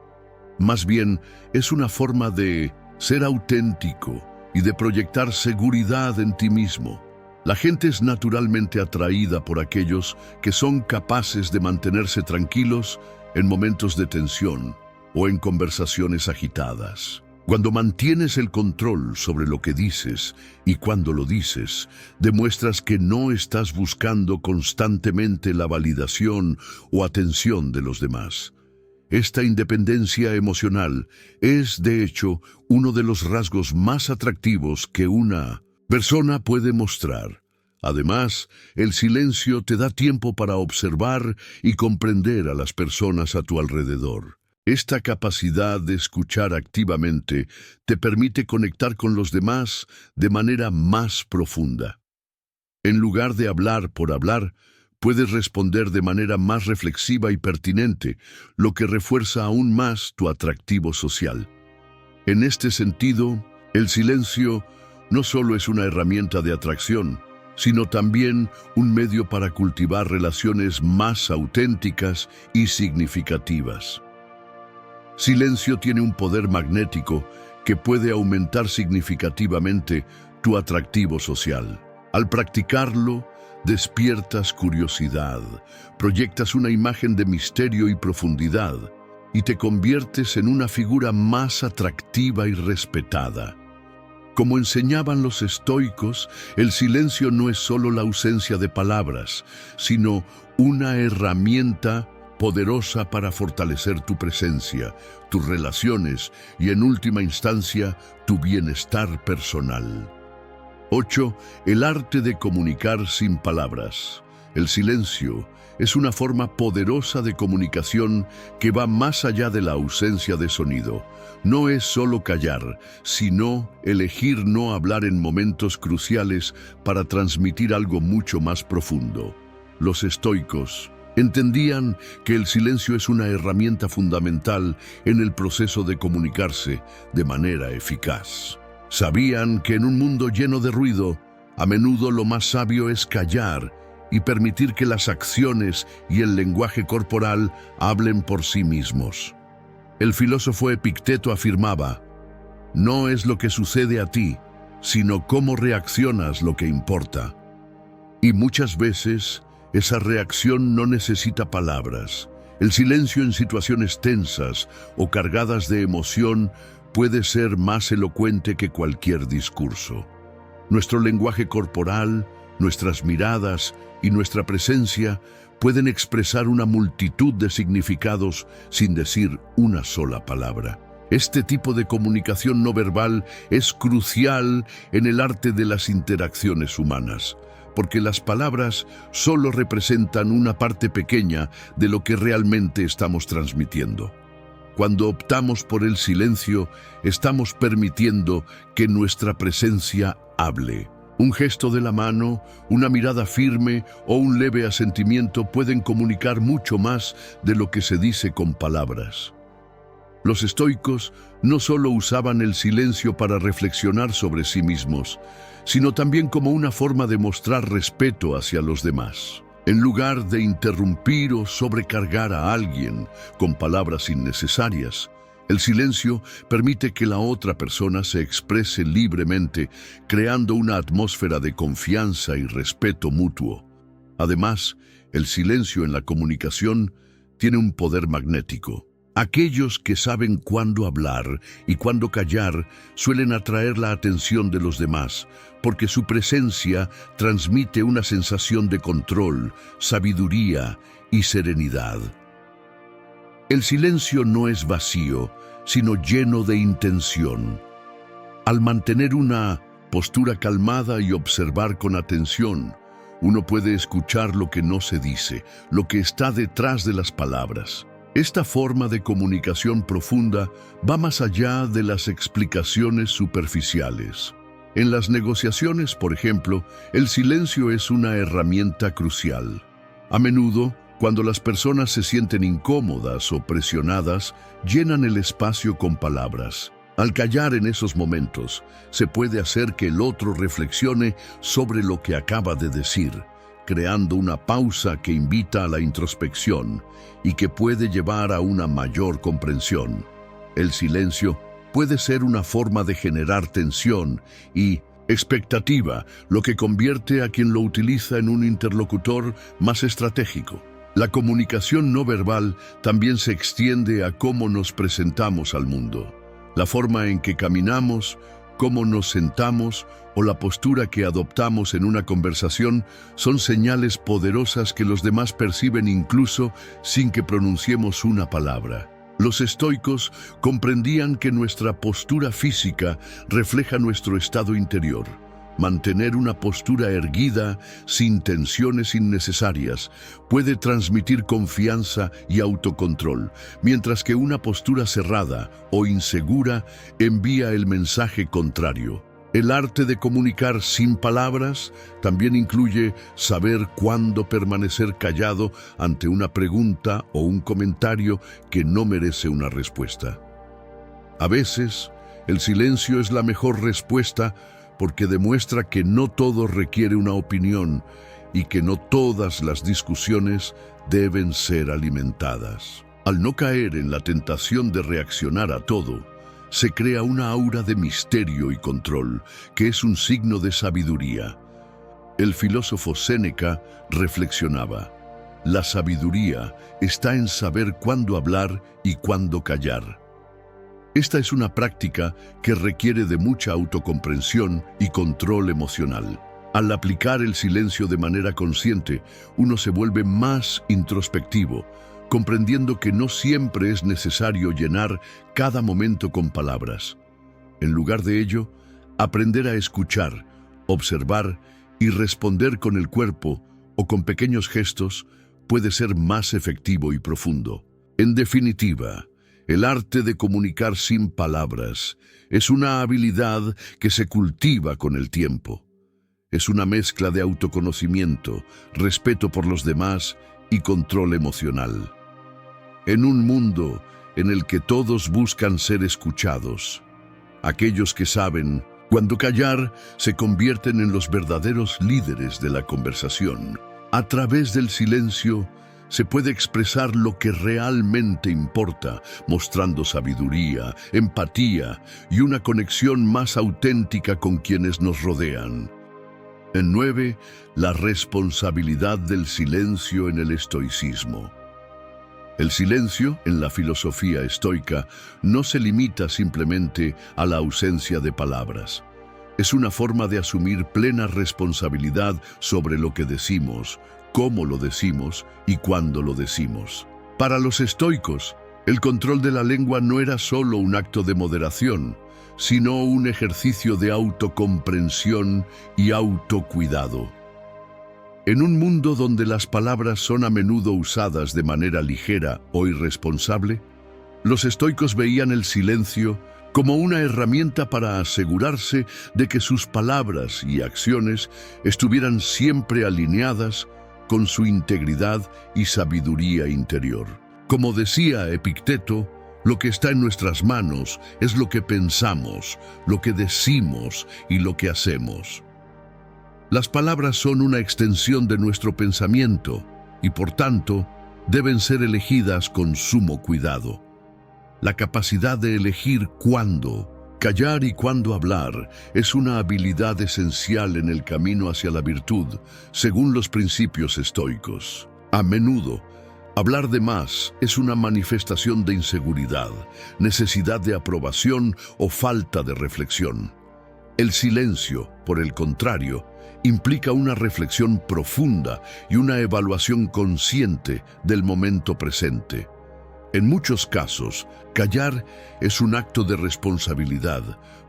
Speaker 1: Más bien, es una forma de ser auténtico y de proyectar seguridad en ti mismo. La gente es naturalmente atraída por aquellos que son capaces de mantenerse tranquilos en momentos de tensión o en conversaciones agitadas. Cuando mantienes el control sobre lo que dices y cuando lo dices, demuestras que no estás buscando constantemente la validación o atención de los demás. Esta independencia emocional es, de hecho, uno de los rasgos más atractivos que una persona puede mostrar. Además, el silencio te da tiempo para observar y comprender a las personas a tu alrededor. Esta capacidad de escuchar activamente te permite conectar con los demás de manera más profunda. En lugar de hablar por hablar, puedes responder de manera más reflexiva y pertinente, lo que refuerza aún más tu atractivo social. En este sentido, el silencio no solo es una herramienta de atracción, sino también un medio para cultivar relaciones más auténticas y significativas. Silencio tiene un poder magnético que puede aumentar significativamente tu atractivo social. Al practicarlo, despiertas curiosidad, proyectas una imagen de misterio y profundidad, y te conviertes en una figura más atractiva y respetada. Como enseñaban los estoicos, el silencio no es solo la ausencia de palabras, sino una herramienta poderosa para fortalecer tu presencia, tus relaciones y, en última instancia, tu bienestar personal. 8. El arte de comunicar sin palabras. El silencio es una forma poderosa de comunicación que va más allá de la ausencia de sonido. No es solo callar, sino elegir no hablar en momentos cruciales para transmitir algo mucho más profundo. Los estoicos entendían que el silencio es una herramienta fundamental en el proceso de comunicarse de manera eficaz. Sabían que en un mundo lleno de ruido, a menudo lo más sabio es callar y permitir que las acciones y el lenguaje corporal hablen por sí mismos. El filósofo Epicteto afirmaba: "No es lo que sucede a ti, sino cómo reaccionas lo que importa". Y muchas veces, esa reacción no necesita palabras. El silencio en situaciones tensas o cargadas de emoción puede ser más elocuente que cualquier discurso. Nuestro lenguaje corporal, nuestras miradas y nuestra presencia pueden expresar una multitud de significados sin decir una sola palabra. Este tipo de comunicación no verbal es crucial en el arte de las interacciones humanas, porque las palabras solo representan una parte pequeña de lo que realmente estamos transmitiendo. Cuando optamos por el silencio, estamos permitiendo que nuestra presencia hable. Un gesto de la mano, una mirada firme o un leve asentimiento pueden comunicar mucho más de lo que se dice con palabras. Los estoicos no solo usaban el silencio para reflexionar sobre sí mismos, sino también como una forma de mostrar respeto hacia los demás. En lugar de interrumpir o sobrecargar a alguien con palabras innecesarias, el silencio permite que la otra persona se exprese libremente, creando una atmósfera de confianza y respeto mutuo. Además, el silencio en la comunicación tiene un poder magnético. Aquellos que saben cuándo hablar y cuándo callar suelen atraer la atención de los demás, porque su presencia transmite una sensación de control, sabiduría y serenidad. El silencio no es vacío, sino lleno de intención. Al mantener una postura calmada y observar con atención, uno puede escuchar lo que no se dice, lo que está detrás de las palabras. Esta forma de comunicación profunda va más allá de las explicaciones superficiales. En las negociaciones, por ejemplo, el silencio es una herramienta crucial. A menudo, cuando las personas se sienten incómodas o presionadas, llenan el espacio con palabras. Al callar en esos momentos, se puede hacer que el otro reflexione sobre lo que acaba de decir, creando una pausa que invita a la introspección y que puede llevar a una mayor comprensión. El silencio puede ser una forma de generar tensión y, Expectativa, lo que convierte a quien lo utiliza en un interlocutor más estratégico. La comunicación no verbal también se extiende a cómo nos presentamos al mundo. La forma en que caminamos, cómo nos sentamos o la postura que adoptamos en una conversación son señales poderosas que los demás perciben incluso sin que pronunciemos una palabra. Los estoicos comprendían que nuestra postura física refleja nuestro estado interior. Mantener una postura erguida, sin tensiones innecesarias, puede transmitir confianza y autocontrol, mientras que una postura cerrada o insegura envía el mensaje contrario. El arte de comunicar sin palabras también incluye saber cuándo permanecer callado ante una pregunta o un comentario que no merece una respuesta. A veces, el silencio es la mejor respuesta porque demuestra que no todo requiere una opinión y que no todas las discusiones deben ser alimentadas. Al no caer en la tentación de reaccionar a todo, se crea una aura de misterio y control, que es un signo de sabiduría. El filósofo Séneca reflexionaba: la sabiduría está en saber cuándo hablar y cuándo callar. Esta es una práctica que requiere de mucha autocomprensión y control emocional. Al aplicar el silencio de manera consciente, uno se vuelve más introspectivo, comprendiendo que no siempre es necesario llenar cada momento con palabras. En lugar de ello, aprender a escuchar, observar y responder con el cuerpo o con pequeños gestos puede ser más efectivo y profundo. En definitiva, el arte de comunicar sin palabras es una habilidad que se cultiva con el tiempo. Es una mezcla de autoconocimiento, respeto por los demás y control emocional. En un mundo en el que todos buscan ser escuchados, aquellos que saben cuándo callar se convierten en los verdaderos líderes de la conversación. A través del silencio se puede expresar lo que realmente importa, mostrando sabiduría, empatía y una conexión más auténtica con quienes nos rodean. En 9, la responsabilidad del silencio en el estoicismo. El silencio, en la filosofía estoica, no se limita simplemente a la ausencia de palabras. Es una forma de asumir plena responsabilidad sobre lo que decimos, cómo lo decimos y cuándo lo decimos. Para los estoicos, el control de la lengua no era solo un acto de moderación, sino un ejercicio de autocomprensión y autocuidado. En un mundo donde las palabras son a menudo usadas de manera ligera o irresponsable, los estoicos veían el silencio como una herramienta para asegurarse de que sus palabras y acciones estuvieran siempre alineadas con su integridad y sabiduría interior. Como decía Epicteto, lo que está en nuestras manos es lo que pensamos, lo que decimos y lo que hacemos. Las palabras son una extensión de nuestro pensamiento y, por tanto, deben ser elegidas con sumo cuidado. La capacidad de elegir cuándo callar y cuándo hablar es una habilidad esencial en el camino hacia la virtud, según los principios estoicos. A menudo, hablar de más es una manifestación de inseguridad, necesidad de aprobación o falta de reflexión. El silencio, por el contrario, implica una reflexión profunda y una evaluación consciente del momento presente. En muchos casos, callar es un acto de responsabilidad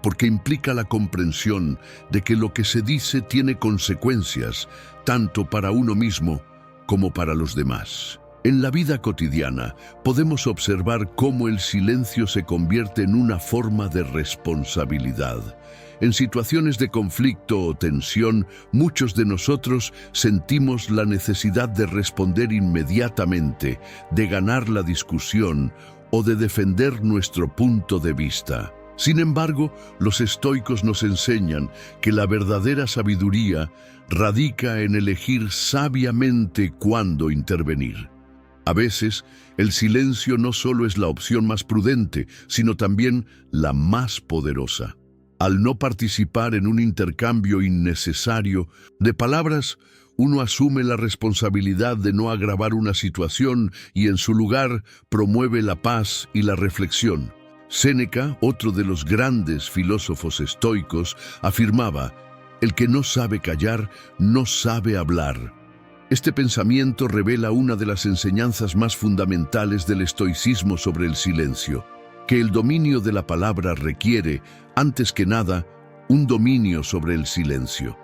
Speaker 1: porque implica la comprensión de que lo que se dice tiene consecuencias tanto para uno mismo como para los demás. En la vida cotidiana podemos observar cómo el silencio se convierte en una forma de responsabilidad. En situaciones de conflicto o tensión, muchos de nosotros sentimos la necesidad de responder inmediatamente, de ganar la discusión o de defender nuestro punto de vista. Sin embargo, los estoicos nos enseñan que la verdadera sabiduría radica en elegir sabiamente cuándo intervenir. A veces, el silencio no solo es la opción más prudente, sino también la más poderosa. Al no participar en un intercambio innecesario de palabras, uno asume la responsabilidad de no agravar una situación y en su lugar promueve la paz y la reflexión. Séneca, otro de los grandes filósofos estoicos, afirmaba: el que no sabe callar, no sabe hablar. Este pensamiento revela una de las enseñanzas más fundamentales del estoicismo sobre el silencio, que el dominio de la palabra requiere, antes que nada, un dominio sobre el silencio.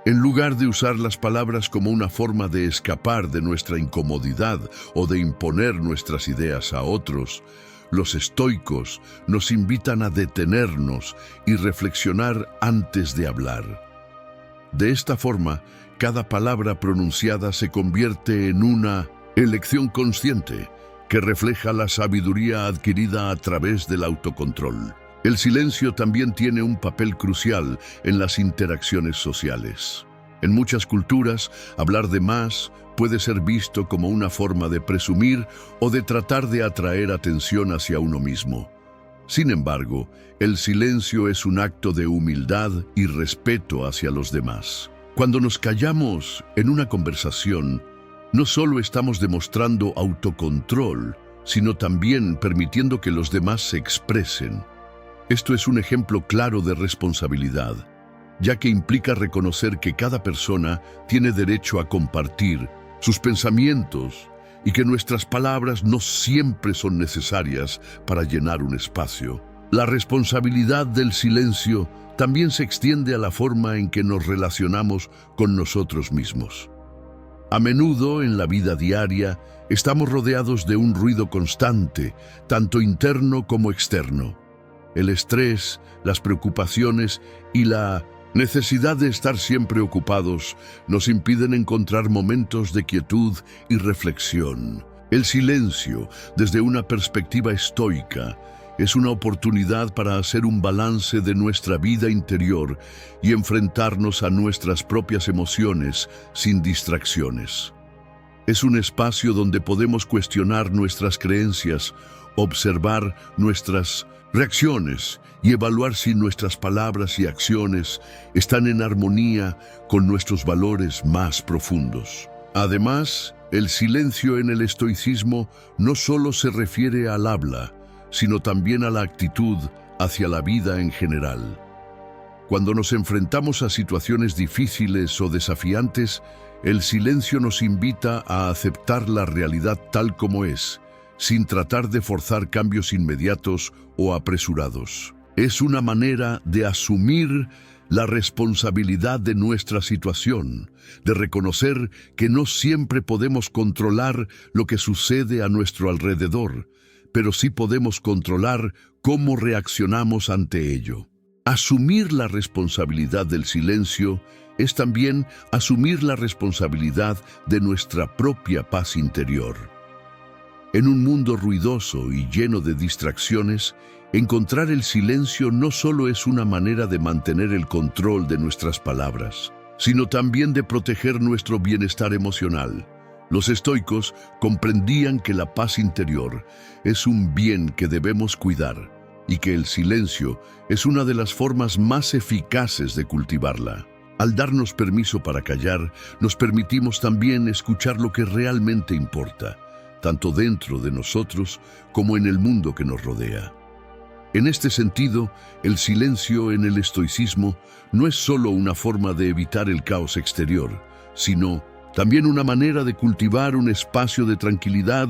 Speaker 1: En lugar de usar las palabras como una forma de escapar de nuestra incomodidad o de imponer nuestras ideas a otros, los estoicos nos invitan a detenernos y reflexionar antes de hablar. De esta forma, cada palabra pronunciada se convierte en una elección consciente que refleja la sabiduría adquirida a través del autocontrol. El silencio también tiene un papel crucial en las interacciones sociales. En muchas culturas, hablar de más puede ser visto como una forma de presumir o de tratar de atraer atención hacia uno mismo. Sin embargo, el silencio es un acto de humildad y respeto hacia los demás. Cuando nos callamos en una conversación, no solo estamos demostrando autocontrol, sino también permitiendo que los demás se expresen. Esto es un ejemplo claro de responsabilidad, ya que implica reconocer que cada persona tiene derecho a compartir sus pensamientos y que nuestras palabras no siempre son necesarias para llenar un espacio. La responsabilidad del silencio también se extiende a la forma en que nos relacionamos con nosotros mismos. A menudo en la vida diaria estamos rodeados de un ruido constante, tanto interno como externo. El estrés, las preocupaciones y la necesidad de estar siempre ocupados nos impiden encontrar momentos de quietud y reflexión. El silencio, desde una perspectiva estoica, es una oportunidad para hacer un balance de nuestra vida interior y enfrentarnos a nuestras propias emociones sin distracciones. Es un espacio donde podemos cuestionar nuestras creencias, observar nuestras reacciones y evaluar si nuestras palabras y acciones están en armonía con nuestros valores más profundos. Además, el silencio en el estoicismo no solo se refiere al habla, sino también a la actitud hacia la vida en general. Cuando nos enfrentamos a situaciones difíciles o desafiantes, el silencio nos invita a aceptar la realidad tal como es, sin tratar de forzar cambios inmediatos o apresurados. Es una manera de asumir la responsabilidad de nuestra situación, de reconocer que no siempre podemos controlar lo que sucede a nuestro alrededor, pero sí podemos controlar cómo reaccionamos ante ello. Asumir la responsabilidad del silencio es también asumir la responsabilidad de nuestra propia paz interior. En un mundo ruidoso y lleno de distracciones, encontrar el silencio no solo es una manera de mantener el control de nuestras palabras, sino también de proteger nuestro bienestar emocional. Los estoicos comprendían que la paz interior es un bien que debemos cuidar y que el silencio es una de las formas más eficaces de cultivarla. Al darnos permiso para callar, nos permitimos también escuchar lo que realmente importa, tanto dentro de nosotros como en el mundo que nos rodea. En este sentido, el silencio en el estoicismo no es solo una forma de evitar el caos exterior, sino también una manera de cultivar un espacio de tranquilidad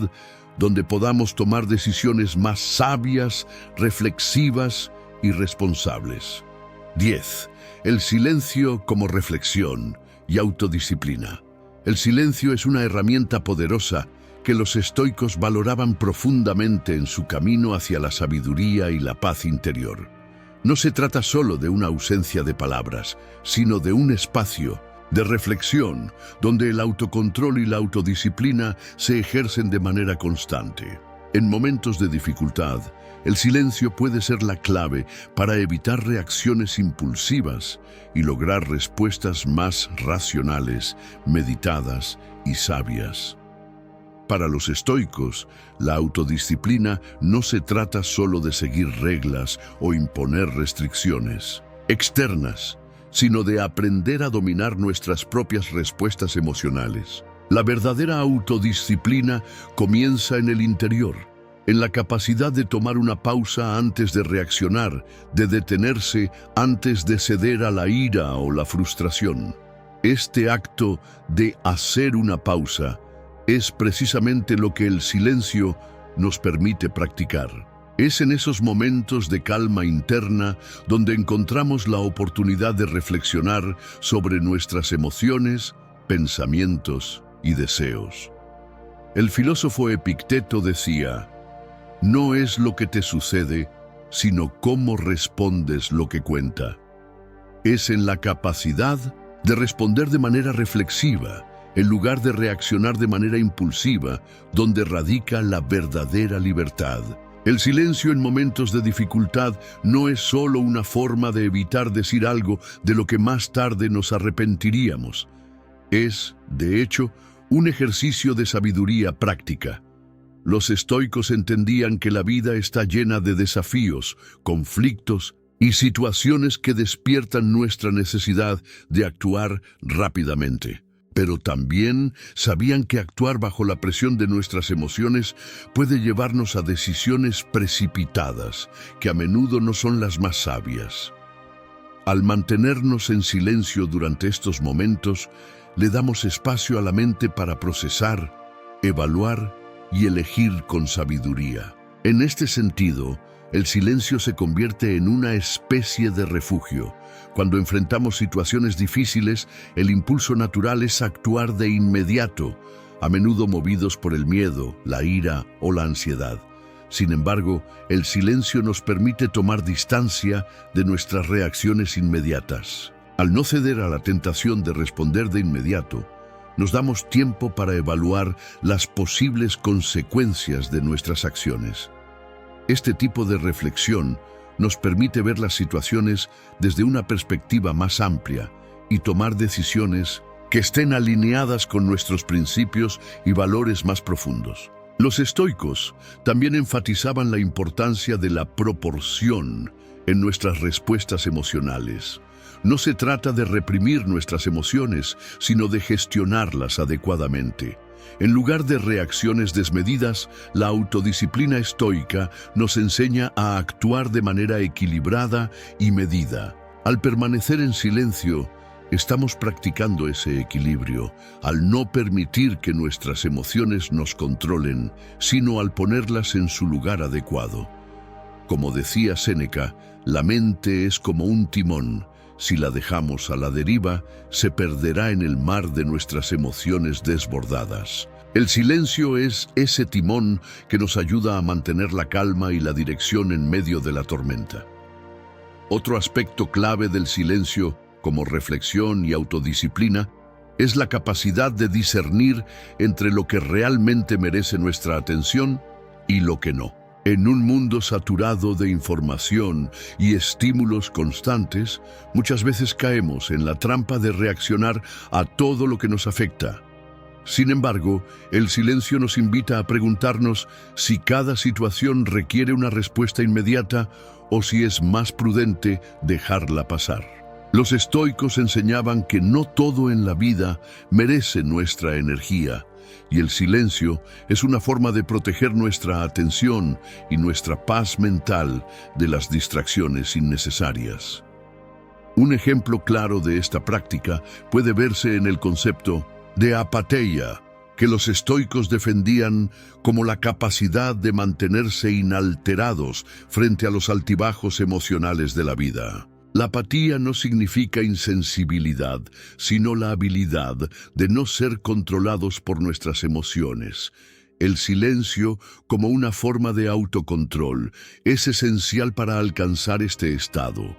Speaker 1: donde podamos tomar decisiones más sabias, reflexivas y responsables. 10. El silencio como reflexión y autodisciplina. El silencio es una herramienta poderosa que los estoicos valoraban profundamente en su camino hacia la sabiduría y la paz interior. No se trata solo de una ausencia de palabras, sino de un espacio de reflexión donde el autocontrol y la autodisciplina se ejercen de manera constante. En momentos de dificultad, el silencio puede ser la clave para evitar reacciones impulsivas y lograr respuestas más racionales, meditadas y sabias. Para los estoicos, la autodisciplina no se trata solo de seguir reglas o imponer restricciones. externas, sino de aprender a dominar nuestras propias respuestas emocionales. La verdadera autodisciplina comienza en el interior, en la capacidad de tomar una pausa antes de reaccionar, de detenerse antes de ceder a la ira o la frustración. Este acto de hacer una pausa es precisamente lo que el silencio nos permite practicar. Es en esos momentos de calma interna donde encontramos la oportunidad de reflexionar sobre nuestras emociones, pensamientos y deseos. El filósofo Epicteto decía: no es lo que te sucede, sino cómo respondes lo que cuenta. Es en la capacidad de responder de manera reflexiva, en lugar de reaccionar de manera impulsiva, donde radica la verdadera libertad. El silencio en momentos de dificultad no es solo una forma de evitar decir algo de lo que más tarde nos arrepentiríamos. Es, de hecho, un ejercicio de sabiduría práctica. Los estoicos entendían que la vida está llena de desafíos, conflictos y situaciones que despiertan nuestra necesidad de actuar rápidamente. Pero también sabían que actuar bajo la presión de nuestras emociones puede llevarnos a decisiones precipitadas, que a menudo no son las más sabias. Al mantenernos en silencio durante estos momentos, le damos espacio a la mente para procesar, evaluar y elegir con sabiduría. En este sentido, el silencio se convierte en una especie de refugio. Cuando enfrentamos situaciones difíciles, el impulso natural es actuar de inmediato, a menudo movidos por el miedo, la ira o la ansiedad. Sin embargo, el silencio nos permite tomar distancia de nuestras reacciones inmediatas. Al no ceder a la tentación de responder de inmediato, nos damos tiempo para evaluar las posibles consecuencias de nuestras acciones. Este tipo de reflexión nos permite ver las situaciones desde una perspectiva más amplia y tomar decisiones que estén alineadas con nuestros principios y valores más profundos. Los estoicos también enfatizaban la importancia de la proporción en nuestras respuestas emocionales. No se trata de reprimir nuestras emociones, sino de gestionarlas adecuadamente. En lugar de reacciones desmedidas, la autodisciplina estoica nos enseña a actuar de manera equilibrada y medida. Al permanecer en silencio, estamos practicando ese equilibrio, al no permitir que nuestras emociones nos controlen, sino al ponerlas en su lugar adecuado. Como decía Séneca, la mente es como un timón. Si la dejamos a la deriva, se perderá en el mar de nuestras emociones desbordadas. El silencio es ese timón que nos ayuda a mantener la calma y la dirección en medio de la tormenta. Otro aspecto clave del silencio, como reflexión y autodisciplina, es la capacidad de discernir entre lo que realmente merece nuestra atención y lo que no. En un mundo saturado de información y estímulos constantes, muchas veces caemos en la trampa de reaccionar a todo lo que nos afecta. Sin embargo, el silencio nos invita a preguntarnos si cada situación requiere una respuesta inmediata o si es más prudente dejarla pasar. Los estoicos enseñaban que no todo en la vida merece nuestra energía, y el silencio es una forma de proteger nuestra atención y nuestra paz mental de las distracciones innecesarias. Un ejemplo claro de esta práctica puede verse en el concepto de apatheia, que los estoicos defendían como la capacidad de mantenerse inalterados frente a los altibajos emocionales de la vida. La apatía no significa insensibilidad, sino la habilidad de no ser controlados por nuestras emociones. El silencio, como una forma de autocontrol, es esencial para alcanzar este estado.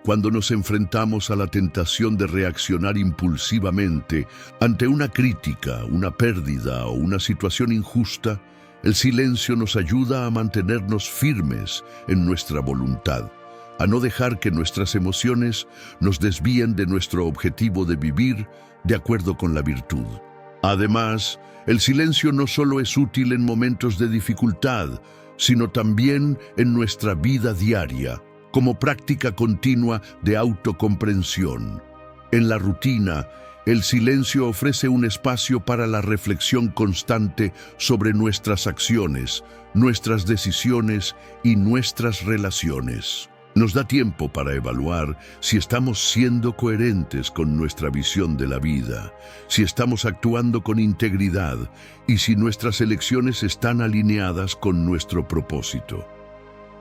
Speaker 1: Cuando nos enfrentamos a la tentación de reaccionar impulsivamente ante una crítica, una pérdida o una situación injusta, el silencio nos ayuda a mantenernos firmes en nuestra voluntad, a no dejar que nuestras emociones nos desvíen de nuestro objetivo de vivir de acuerdo con la virtud. Además, el silencio no solo es útil en momentos de dificultad, sino también en nuestra vida diaria. como práctica continua de autocomprensión. En la rutina, el silencio ofrece un espacio para la reflexión constante sobre nuestras acciones, nuestras decisiones y nuestras relaciones. Nos da tiempo para evaluar si estamos siendo coherentes con nuestra visión de la vida, si estamos actuando con integridad y si nuestras elecciones están alineadas con nuestro propósito.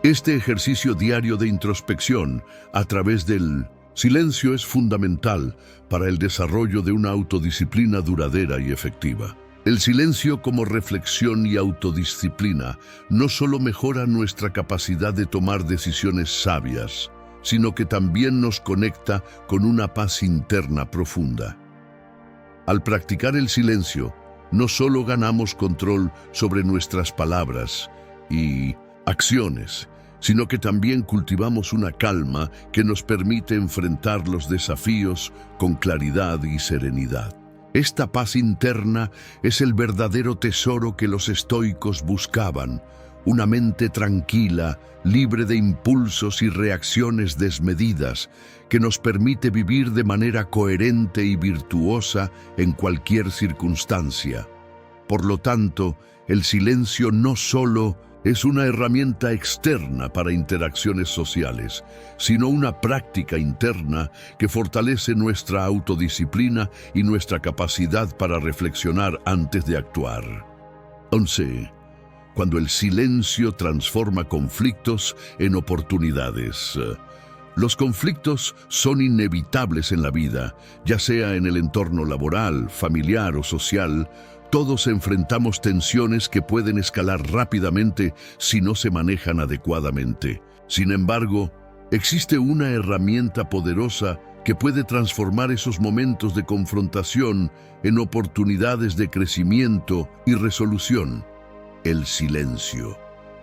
Speaker 1: Este ejercicio diario de introspección a través del silencio es fundamental para el desarrollo de una autodisciplina duradera y efectiva. El silencio como reflexión y autodisciplina no solo mejora nuestra capacidad de tomar decisiones sabias, sino que también nos conecta con una paz interna profunda. Al practicar el silencio, no solo ganamos control sobre nuestras palabras y acciones, sino que también cultivamos una calma que nos permite enfrentar los desafíos con claridad y serenidad. Esta paz interna es el verdadero tesoro que los estoicos buscaban, una mente tranquila, libre de impulsos y reacciones desmedidas, que nos permite vivir de manera coherente y virtuosa en cualquier circunstancia. Por lo tanto, el silencio no solo es una herramienta externa para interacciones sociales, sino una práctica interna que fortalece nuestra autodisciplina y nuestra capacidad para reflexionar antes de actuar. 11. Cuando el silencio transforma conflictos en oportunidades. Los conflictos son inevitables en la vida, ya sea en el entorno laboral, familiar o social. Todos enfrentamos tensiones que pueden escalar rápidamente si no se manejan adecuadamente. Sin embargo, existe una herramienta poderosa que puede transformar esos momentos de confrontación en oportunidades de crecimiento y resolución: el silencio.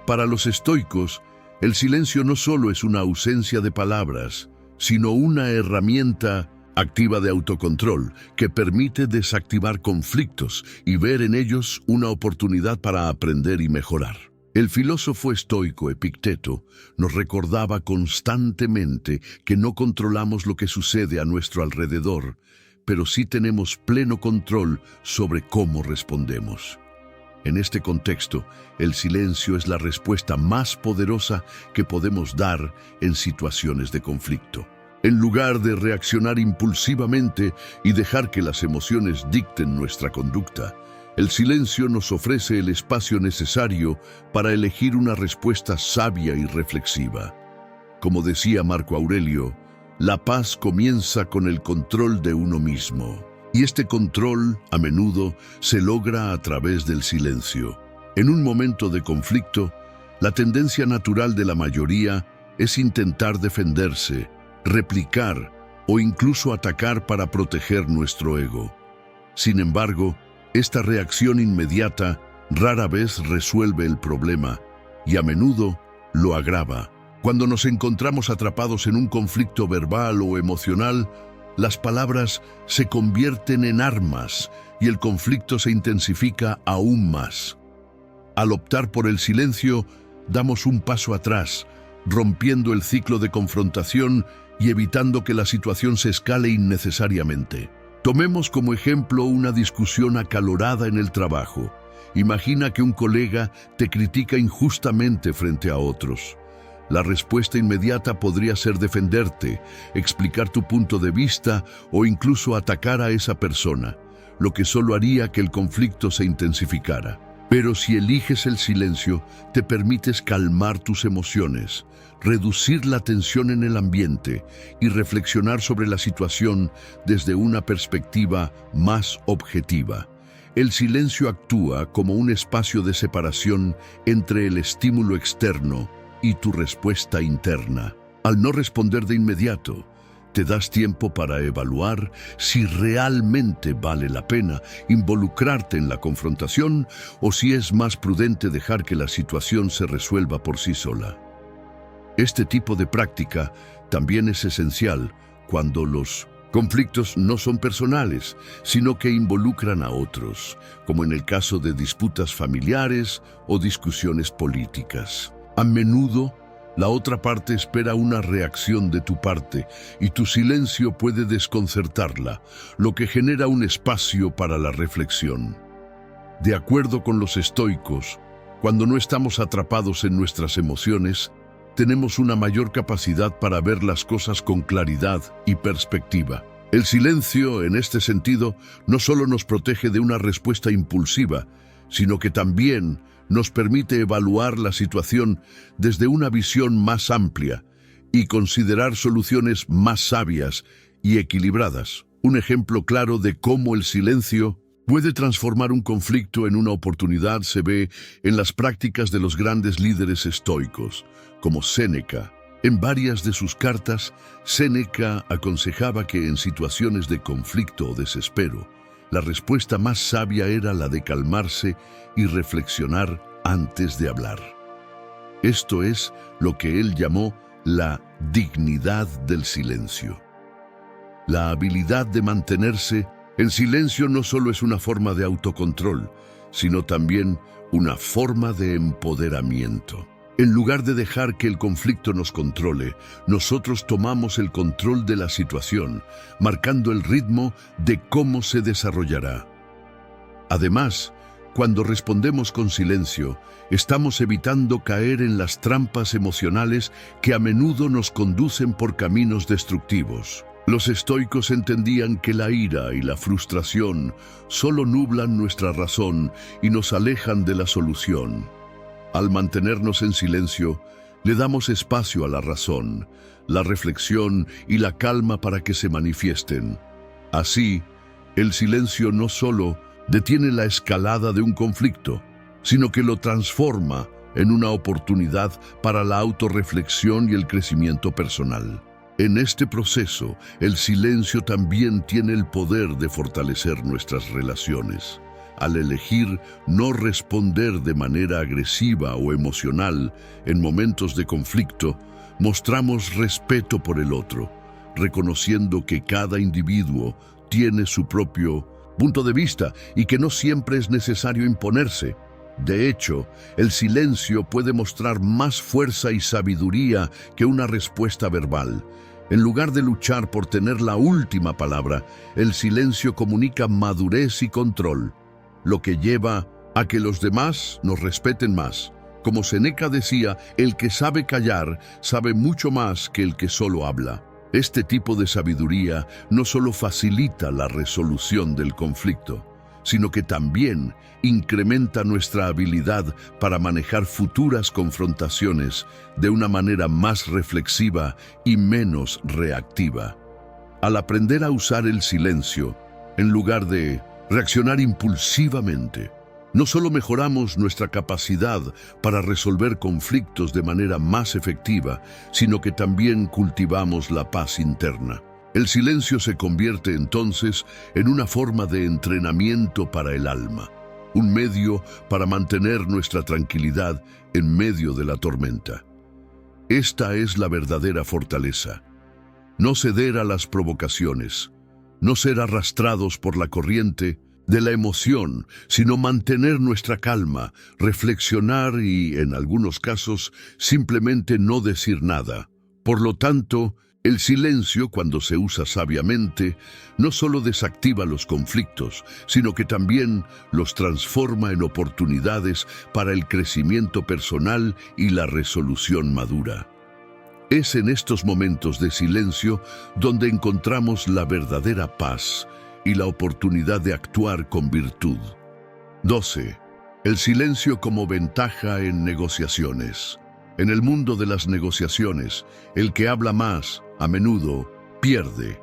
Speaker 1: Para los estoicos, el silencio no solo es una ausencia de palabras, sino una herramienta activa de autocontrol que permite desactivar conflictos y ver en ellos una oportunidad para aprender y mejorar. El filósofo estoico Epicteto nos recordaba constantemente que no controlamos lo que sucede a nuestro alrededor, pero sí tenemos pleno control sobre cómo respondemos. En este contexto, el silencio es la respuesta más poderosa que podemos dar en situaciones de conflicto. En lugar de reaccionar impulsivamente y dejar que las emociones dicten nuestra conducta, el silencio nos ofrece el espacio necesario para elegir una respuesta sabia y reflexiva. Como decía Marco Aurelio, la paz comienza con el control de uno mismo, y este control, a menudo, se logra a través del silencio. En un momento de conflicto, la tendencia natural de la mayoría es intentar defenderse, replicar o incluso atacar para proteger nuestro ego. Sin embargo, esta reacción inmediata rara vez resuelve el problema y a menudo lo agrava. Cuando nos encontramos atrapados en un conflicto verbal o emocional, las palabras se convierten en armas y el conflicto se intensifica aún más. Al optar por el silencio, damos un paso atrás, rompiendo el ciclo de confrontación y evitando que la situación se escale innecesariamente. Tomemos como ejemplo una discusión acalorada en el trabajo. Imagina que un colega te critica injustamente frente a otros. La respuesta inmediata podría ser defenderte, explicar tu punto de vista o incluso atacar a esa persona, lo que solo haría que el conflicto se intensificara. Pero si eliges el silencio, te permites calmar tus emociones, reducir la tensión en el ambiente y reflexionar sobre la situación desde una perspectiva más objetiva. El silencio actúa como un espacio de separación entre el estímulo externo y tu respuesta interna. Al no responder de inmediato, te das tiempo para evaluar si realmente vale la pena involucrarte en la confrontación o si es más prudente dejar que la situación se resuelva por sí sola. Este tipo de práctica también es esencial cuando los conflictos no son personales, sino que involucran a otros, como en el caso de disputas familiares o discusiones políticas. A menudo, La otra parte espera una reacción de tu parte y tu silencio puede desconcertarla, lo que genera un espacio para la reflexión. De acuerdo con los estoicos, cuando no estamos atrapados en nuestras emociones, tenemos una mayor capacidad para ver las cosas con claridad y perspectiva. El silencio, en este sentido, no solo nos protege de una respuesta impulsiva, sino que también nos permite evaluar la situación desde una visión más amplia y considerar soluciones más sabias y equilibradas. Un ejemplo claro de cómo el silencio puede transformar un conflicto en una oportunidad se ve en las prácticas de los grandes líderes estoicos, como Séneca. En varias de sus cartas, Séneca aconsejaba que en situaciones de conflicto o desespero, la respuesta más sabia era la de calmarse y reflexionar antes de hablar. Esto es lo que él llamó la dignidad del silencio. La habilidad de mantenerse en silencio no solo es una forma de autocontrol, sino también una forma de empoderamiento. En lugar de dejar que el conflicto nos controle, nosotros tomamos el control de la situación, marcando el ritmo de cómo se desarrollará. Además, cuando respondemos con silencio, estamos evitando caer en las trampas emocionales que a menudo nos conducen por caminos destructivos. Los estoicos entendían que la ira y la frustración solo nublan nuestra razón y nos alejan de la solución. Al mantenernos en silencio, le damos espacio a la razón, la reflexión y la calma para que se manifiesten. Así, el silencio no solo detiene la escalada de un conflicto, sino que lo transforma en una oportunidad para la autorreflexión y el crecimiento personal. En este proceso, el silencio también tiene el poder de fortalecer nuestras relaciones. Al elegir no responder de manera agresiva o emocional en momentos de conflicto, mostramos respeto por el otro, reconociendo que cada individuo tiene su propio punto de vista y que no siempre es necesario imponerse. De hecho, el silencio puede mostrar más fuerza y sabiduría que una respuesta verbal. En lugar de luchar por tener la última palabra, el silencio comunica madurez y control, lo que lleva a que los demás nos respeten más. Como Séneca decía, el que sabe callar sabe mucho más que el que solo habla. Este tipo de sabiduría no solo facilita la resolución del conflicto, sino que también incrementa nuestra habilidad para manejar futuras confrontaciones de una manera más reflexiva y menos reactiva. Al aprender a usar el silencio, en lugar de reaccionar impulsivamente, no solo mejoramos nuestra capacidad para resolver conflictos de manera más efectiva, sino que también cultivamos la paz interna. El silencio se convierte entonces en una forma de entrenamiento para el alma, un medio para mantener nuestra tranquilidad en medio de la tormenta. Esta es la verdadera fortaleza. No ceder a las provocaciones, no ser arrastrados por la corriente de la emoción, sino mantener nuestra calma, reflexionar y, en algunos casos, simplemente no decir nada. Por lo tanto, el silencio, cuando se usa sabiamente, no solo desactiva los conflictos, sino que también los transforma en oportunidades para el crecimiento personal y la resolución madura. Es en estos momentos de silencio donde encontramos la verdadera paz y la oportunidad de actuar con virtud. 12. El silencio como ventaja en negociaciones. En el mundo de las negociaciones, el que habla más, a menudo, pierde.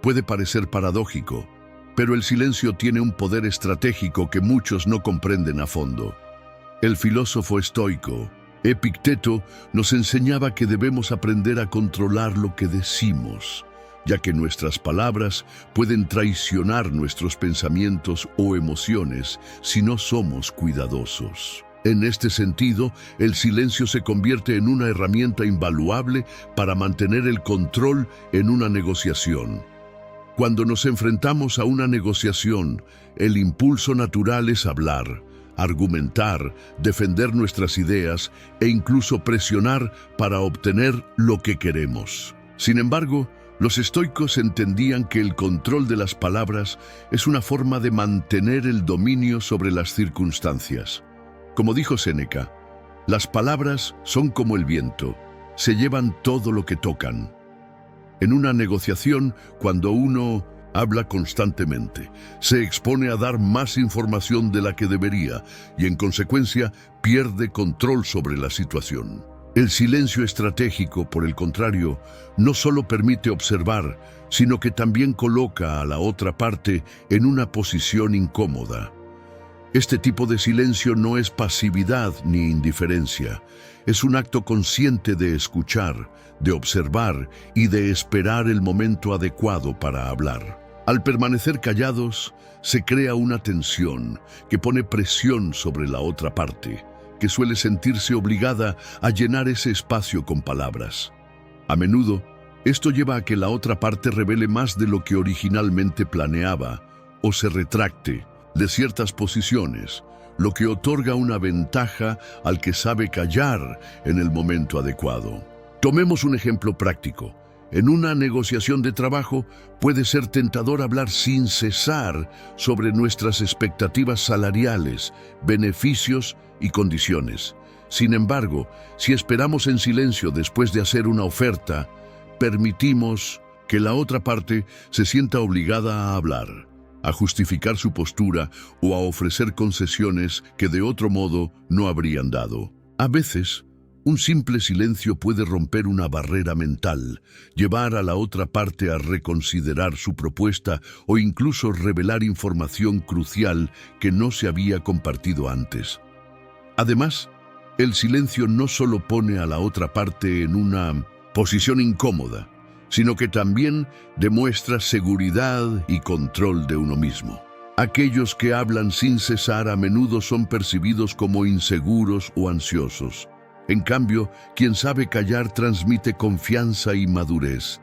Speaker 1: Puede parecer paradójico, pero el silencio tiene un poder estratégico que muchos no comprenden a fondo. El filósofo estoico, Epicteto, nos enseñaba que debemos aprender a controlar lo que decimos, ya que nuestras palabras pueden traicionar nuestros pensamientos o emociones si no somos cuidadosos. En este sentido, el silencio se convierte en una herramienta invaluable para mantener el control en una negociación. Cuando nos enfrentamos a una negociación, el impulso natural es hablar, argumentar, defender nuestras ideas e incluso presionar para obtener lo que queremos. Sin embargo, los estoicos entendían que el control de las palabras es una forma de mantener el dominio sobre las circunstancias. Como dijo Séneca, las palabras son como el viento, se llevan todo lo que tocan. En una negociación, cuando uno habla constantemente, se expone a dar más información de la que debería y, en consecuencia, pierde control sobre la situación. El silencio estratégico, por el contrario, no solo permite observar, sino que también coloca a la otra parte en una posición incómoda. Este tipo de silencio no es pasividad ni indiferencia, es un acto consciente de escuchar, de observar y de esperar el momento adecuado para hablar. Al permanecer callados, se crea una tensión que pone presión sobre la otra parte, que suele sentirse obligada a llenar ese espacio con palabras. A menudo, esto lleva a que la otra parte revele más de lo que originalmente planeaba o se retracte de ciertas posiciones, lo que otorga una ventaja al que sabe callar en el momento adecuado. Tomemos un ejemplo práctico. En una negociación de trabajo puede ser tentador hablar sin cesar sobre nuestras expectativas salariales, beneficios y condiciones. Sin embargo, si esperamos en silencio después de hacer una oferta, permitimos que la otra parte se sienta obligada a hablar, a justificar su postura o a ofrecer concesiones que de otro modo no habrían dado. A veces, un simple silencio puede romper una barrera mental, llevar a la otra parte a reconsiderar su propuesta o incluso revelar información crucial que no se había compartido antes. Además, el silencio no solo pone a la otra parte en una posición incómoda, sino que también demuestra seguridad y control de uno mismo. Aquellos que hablan sin cesar a menudo son percibidos como inseguros o ansiosos. En cambio, quien sabe callar transmite confianza y madurez.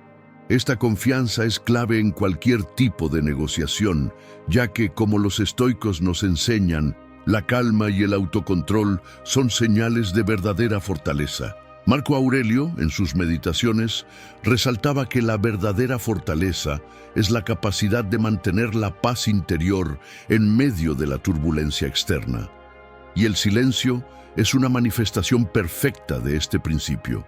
Speaker 1: Esta confianza es clave en cualquier tipo de negociación, ya que, como los estoicos nos enseñan, la calma y el autocontrol son señales de verdadera fortaleza. Marco Aurelio, en sus meditaciones, resaltaba que la verdadera fortaleza es la capacidad de mantener la paz interior en medio de la turbulencia externa. Y el silencio es una manifestación perfecta de este principio.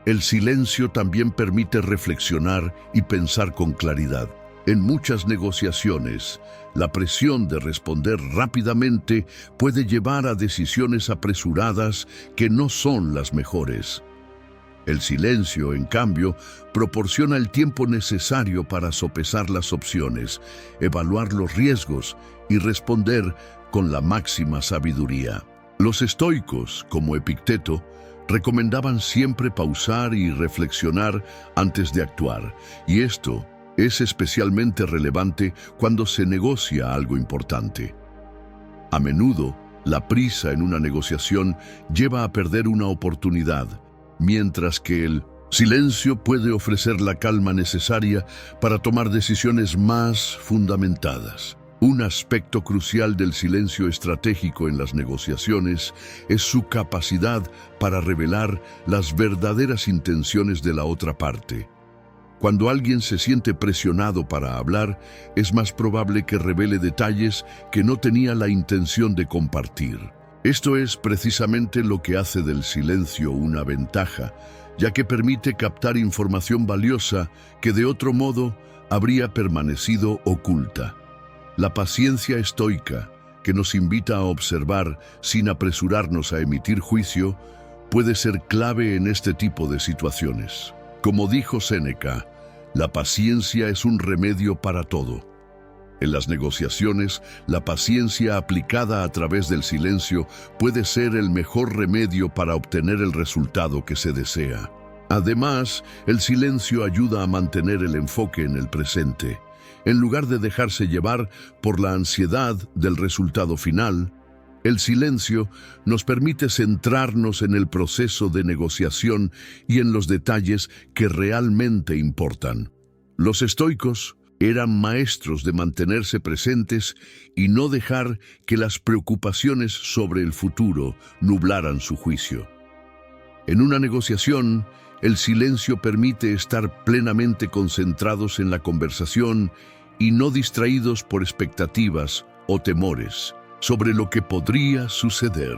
Speaker 1: El silencio también permite reflexionar y pensar con claridad. En muchas negociaciones, la presión de responder rápidamente puede llevar a decisiones apresuradas que no son las mejores. El silencio, en cambio, proporciona el tiempo necesario para sopesar las opciones, evaluar los riesgos y responder con la máxima sabiduría. Los estoicos, como Epicteto, recomendaban siempre pausar y reflexionar antes de actuar, y esto es especialmente relevante cuando se negocia algo importante. A menudo, la prisa en una negociación lleva a perder una oportunidad, mientras que el silencio puede ofrecer la calma necesaria para tomar decisiones más fundamentadas. Un aspecto crucial del silencio estratégico en las negociaciones es su capacidad para revelar las verdaderas intenciones de la otra parte. Cuando alguien se siente presionado para hablar, es más probable que revele detalles que no tenía la intención de compartir. Esto es precisamente lo que hace del silencio una ventaja, ya que permite captar información valiosa que de otro modo habría permanecido oculta. La paciencia estoica, que nos invita a observar sin apresurarnos a emitir juicio, puede ser clave en este tipo de situaciones. Como dijo Séneca, la paciencia es un remedio para todo. En las negociaciones, la paciencia aplicada a través del silencio puede ser el mejor remedio para obtener el resultado que se desea. Además, el silencio ayuda a mantener el enfoque en el presente. En lugar de dejarse llevar por la ansiedad del resultado final, el silencio nos permite centrarnos en el proceso de negociación y en los detalles que realmente importan. Los estoicos Eran maestros de mantenerse presentes y no dejar que las preocupaciones sobre el futuro nublaran su juicio. En una negociación, el silencio permite estar plenamente concentrados en la conversación y no distraídos por expectativas o temores sobre lo que podría suceder.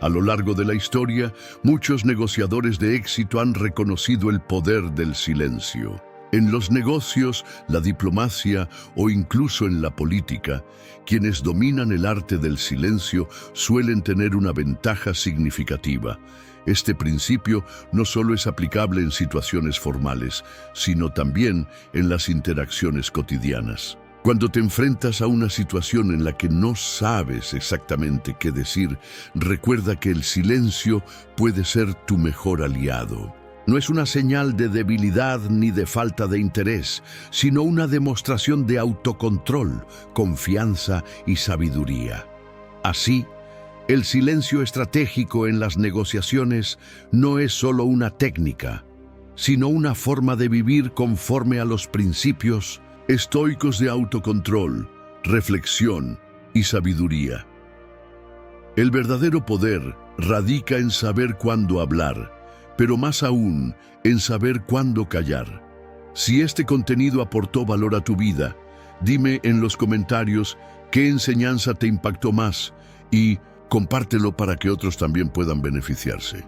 Speaker 1: A lo largo de la historia, muchos negociadores de éxito han reconocido el poder del silencio. En los negocios, la diplomacia o incluso en la política, quienes dominan el arte del silencio suelen tener una ventaja significativa. Este principio no solo es aplicable en situaciones formales, sino también en las interacciones cotidianas. Cuando te enfrentas a una situación en la que no sabes exactamente qué decir, recuerda que el silencio puede ser tu mejor aliado. No es una señal de debilidad ni de falta de interés, sino una demostración de autocontrol, confianza y sabiduría. Así, el silencio estratégico en las negociaciones no es solo una técnica, sino una forma de vivir conforme a los principios estoicos de autocontrol, reflexión y sabiduría. El verdadero poder radica en saber cuándo hablar, pero más aún en saber cuándo callar. Si este contenido aportó valor a tu vida, dime en los comentarios qué enseñanza te impactó más y compártelo para que otros también puedan beneficiarse.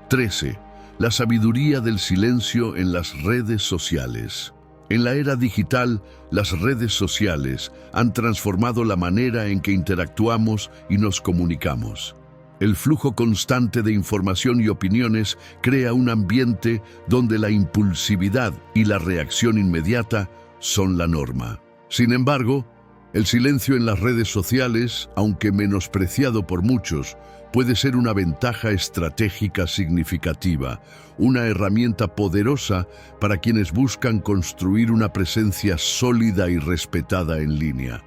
Speaker 1: 13. La sabiduría del silencio en las redes sociales. En la era digital, las redes sociales han transformado la manera en que interactuamos y nos comunicamos. El flujo constante de información y opiniones crea un ambiente donde la impulsividad y la reacción inmediata son la norma. Sin embargo, el silencio en las redes sociales, aunque menospreciado por muchos, puede ser una ventaja estratégica significativa, una herramienta poderosa para quienes buscan construir una presencia sólida y respetada en línea.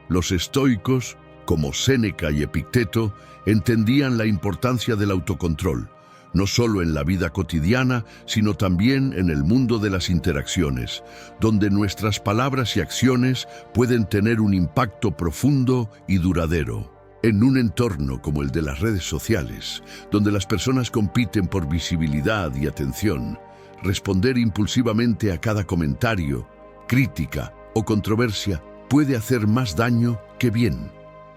Speaker 1: Los estoicos, como Séneca y Epicteto, entendían la importancia del autocontrol, no solo en la vida cotidiana, sino también en el mundo de las interacciones, donde nuestras palabras y acciones pueden tener un impacto profundo y duradero. En un entorno como el de las redes sociales, donde las personas compiten por visibilidad y atención, responder impulsivamente a cada comentario, crítica o controversia puede hacer más daño que bien.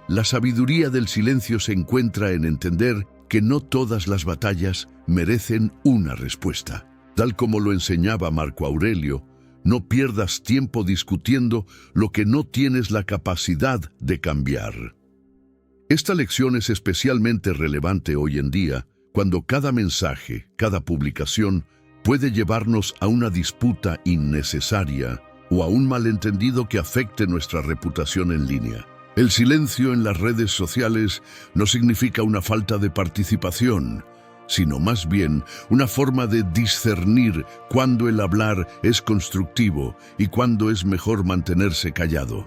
Speaker 1: La sabiduría del silencio se encuentra en entender que no todas las batallas merecen una respuesta. Tal como lo enseñaba Marco Aurelio, no pierdas tiempo discutiendo lo que no tienes la capacidad de cambiar. Esta lección es especialmente relevante hoy en día, cuando cada mensaje, cada publicación, puede llevarnos a una disputa innecesaria o a un malentendido que afecte nuestra reputación en línea. El silencio en las redes sociales no significa una falta de participación, sino más bien una forma de discernir cuándo el hablar es constructivo y cuándo es mejor mantenerse callado.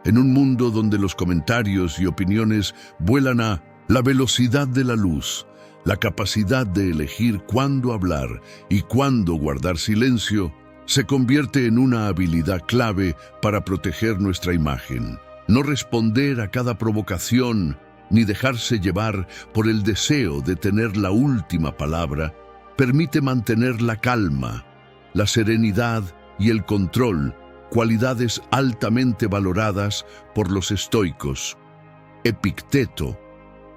Speaker 1: En un mundo donde los comentarios y opiniones vuelan a la velocidad de la luz, la capacidad de elegir cuándo hablar y cuándo guardar silencio se convierte en una habilidad clave para proteger nuestra imagen. No responder a cada provocación ni dejarse llevar por el deseo de tener la última palabra permite mantener la calma, la serenidad y el control, cualidades altamente valoradas por los estoicos. Epicteto,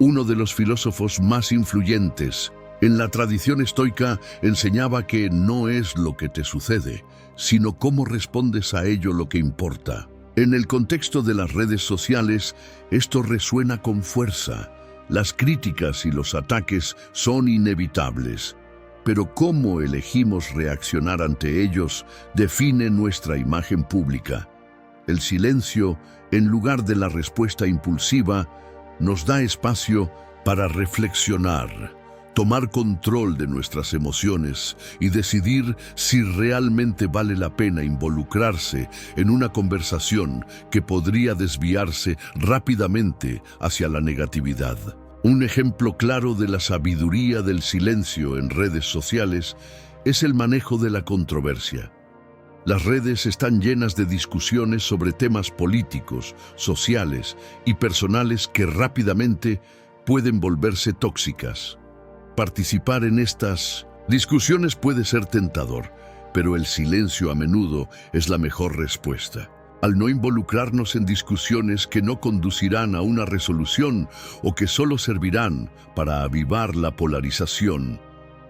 Speaker 1: uno de los filósofos más influyentes en la tradición estoica, enseñaba que no es lo que te sucede, sino cómo respondes a ello lo que importa. En el contexto de las redes sociales, esto resuena con fuerza. Las críticas y los ataques son inevitables, pero cómo elegimos reaccionar ante ellos define nuestra imagen pública. El silencio, en lugar de la respuesta impulsiva, nos da espacio para reflexionar, tomar control de nuestras emociones y decidir si realmente vale la pena involucrarse en una conversación que podría desviarse rápidamente hacia la negatividad. Un ejemplo claro de la sabiduría del silencio en redes sociales es el manejo de la controversia. Las redes están llenas de discusiones sobre temas políticos, sociales y personales que rápidamente pueden volverse tóxicas. Participar en estas discusiones puede ser tentador, pero el silencio a menudo es la mejor respuesta. Al no involucrarnos en discusiones que no conducirán a una resolución o que solo servirán para avivar la polarización,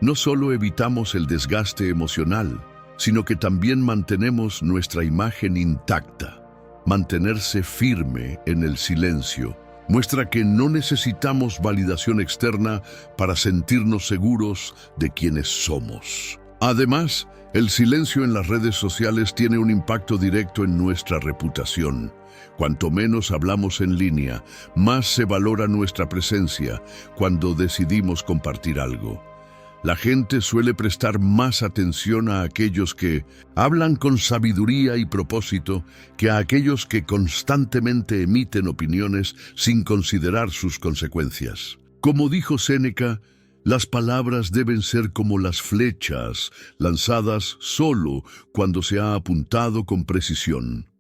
Speaker 1: no solo evitamos el desgaste emocional, sino que también mantenemos nuestra imagen intacta. Mantenerse firme en el silencio muestra que no necesitamos validación externa para sentirnos seguros de quienes somos. Además, el silencio en las redes sociales tiene un impacto directo en nuestra reputación. Cuanto menos hablamos en línea, más se valora nuestra presencia cuando decidimos compartir algo. La gente suele prestar más atención a aquellos que hablan con sabiduría y propósito que a aquellos que constantemente emiten opiniones sin considerar sus consecuencias. Como dijo Séneca, las palabras deben ser como las flechas, lanzadas solo cuando se ha apuntado con precisión.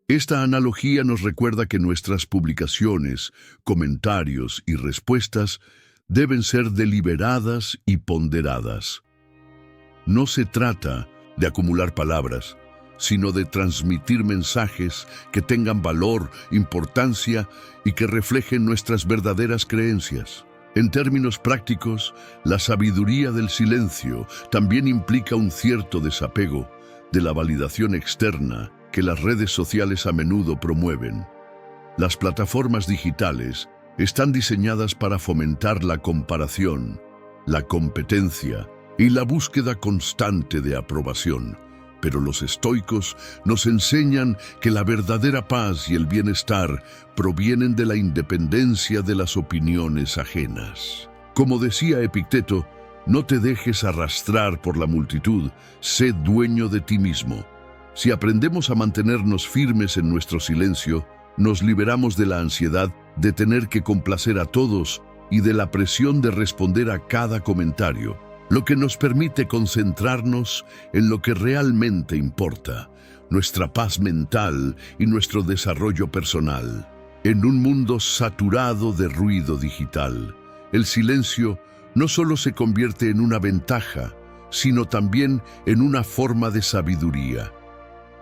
Speaker 1: Esta analogía nos recuerda que nuestras publicaciones, comentarios y respuestas deben ser deliberadas y ponderadas. No se trata de acumular palabras, sino de transmitir mensajes que tengan valor, importancia y que reflejen nuestras verdaderas creencias. En términos prácticos, la sabiduría del silencio también implica un cierto desapego de la validación externa que las redes sociales a menudo promueven. Las plataformas digitales están diseñadas para fomentar la comparación, la competencia y la búsqueda constante de aprobación. Pero los estoicos nos enseñan que la verdadera paz y el bienestar provienen de la independencia de las opiniones ajenas. Como decía Epicteto, no te dejes arrastrar por la multitud, sé dueño de ti mismo. Si aprendemos a mantenernos firmes en nuestro silencio, nos liberamos de la ansiedad de tener que complacer a todos y de la presión de responder a cada comentario, lo que nos permite concentrarnos en lo que realmente importa, nuestra paz mental y nuestro desarrollo personal. En un mundo saturado de ruido digital, el silencio no solo se convierte en una ventaja, sino también en una forma de sabiduría.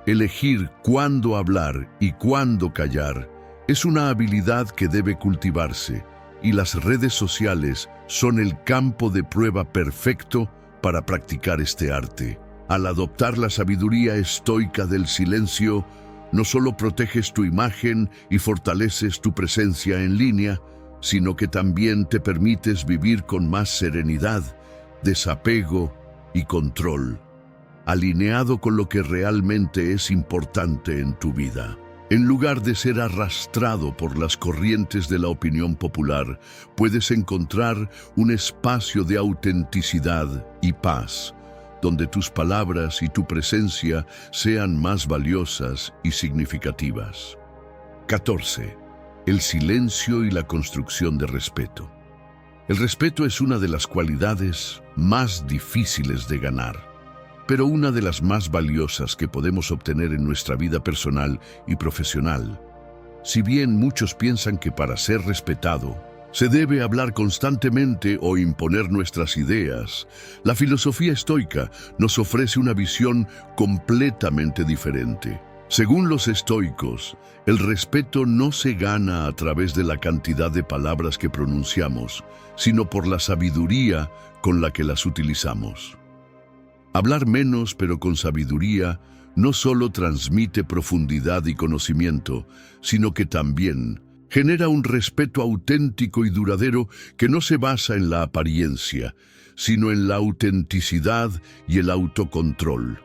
Speaker 1: Elegir cuándo hablar y cuándo callar es una habilidad que debe cultivarse, y las redes sociales son el campo de prueba perfecto para practicar este arte. Al adoptar la sabiduría estoica del silencio, no solo proteges tu imagen y fortaleces tu presencia en línea, sino que también te permites vivir con más serenidad, desapego y control, alineado con lo que realmente es importante en tu vida. En lugar de ser arrastrado por las corrientes de la opinión popular, puedes encontrar un espacio de autenticidad y paz, donde tus palabras y tu presencia sean más valiosas y significativas. 14. El silencio y la construcción de respeto. El respeto es una de las cualidades más difíciles de ganar, pero una de las más valiosas que podemos obtener en nuestra vida personal y profesional. Si bien muchos piensan que para ser respetado se debe hablar constantemente o imponer nuestras ideas, la filosofía estoica nos ofrece una visión completamente diferente. Según los estoicos, el respeto no se gana a través de la cantidad de palabras que pronunciamos, sino por la sabiduría con la que las utilizamos. Hablar menos pero con sabiduría no solo transmite profundidad y conocimiento, sino que también genera un respeto auténtico y duradero que no se basa en la apariencia, sino en la autenticidad y el autocontrol.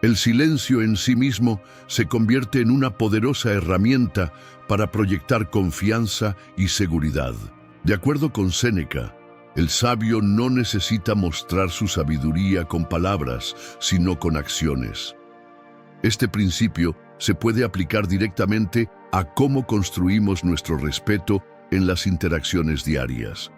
Speaker 1: El silencio en sí mismo se convierte en una poderosa herramienta para proyectar confianza y seguridad. De acuerdo con Séneca, el sabio no necesita mostrar su sabiduría con palabras, sino con acciones. Este principio se puede aplicar directamente a cómo construimos nuestro respeto en las interacciones diarias.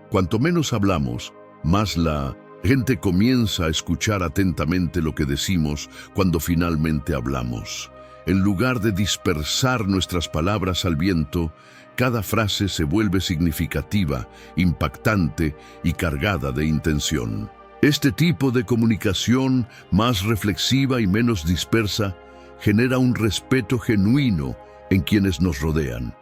Speaker 1: Cuanto menos hablamos, más la Gente comienza a escuchar atentamente lo que decimos cuando finalmente hablamos. En lugar de dispersar nuestras palabras al viento, cada frase se vuelve significativa, impactante y cargada de intención. Este tipo de comunicación, más reflexiva y menos dispersa, genera un respeto genuino en quienes nos rodean.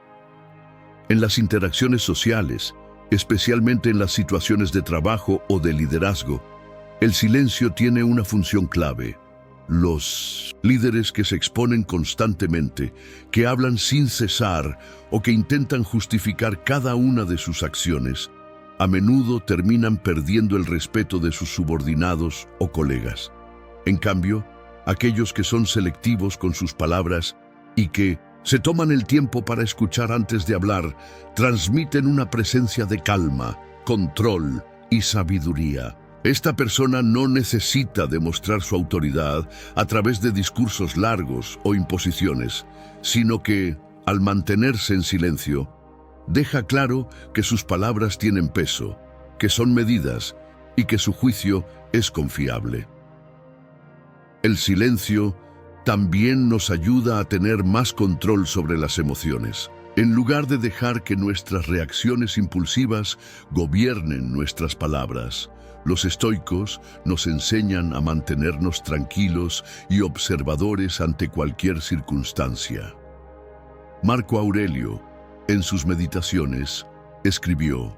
Speaker 1: En las interacciones sociales, especialmente en las situaciones de trabajo o de liderazgo, el silencio tiene una función clave. Los líderes que se exponen constantemente, que hablan sin cesar o que intentan justificar cada una de sus acciones, a menudo terminan perdiendo el respeto de sus subordinados o colegas. En cambio, aquellos que son selectivos con sus palabras y que se toman el tiempo para escuchar antes de hablar, transmiten una presencia de calma, control y sabiduría. Esta persona no necesita demostrar su autoridad a través de discursos largos o imposiciones, sino que, al mantenerse en silencio, deja claro que sus palabras tienen peso, que son medidas y que su juicio es confiable. El silencio también nos ayuda a tener más control sobre las emociones. En lugar de dejar que nuestras reacciones impulsivas gobiernen nuestras palabras, los estoicos nos enseñan a mantenernos tranquilos y observadores ante cualquier circunstancia. Marco Aurelio, en sus meditaciones, escribió: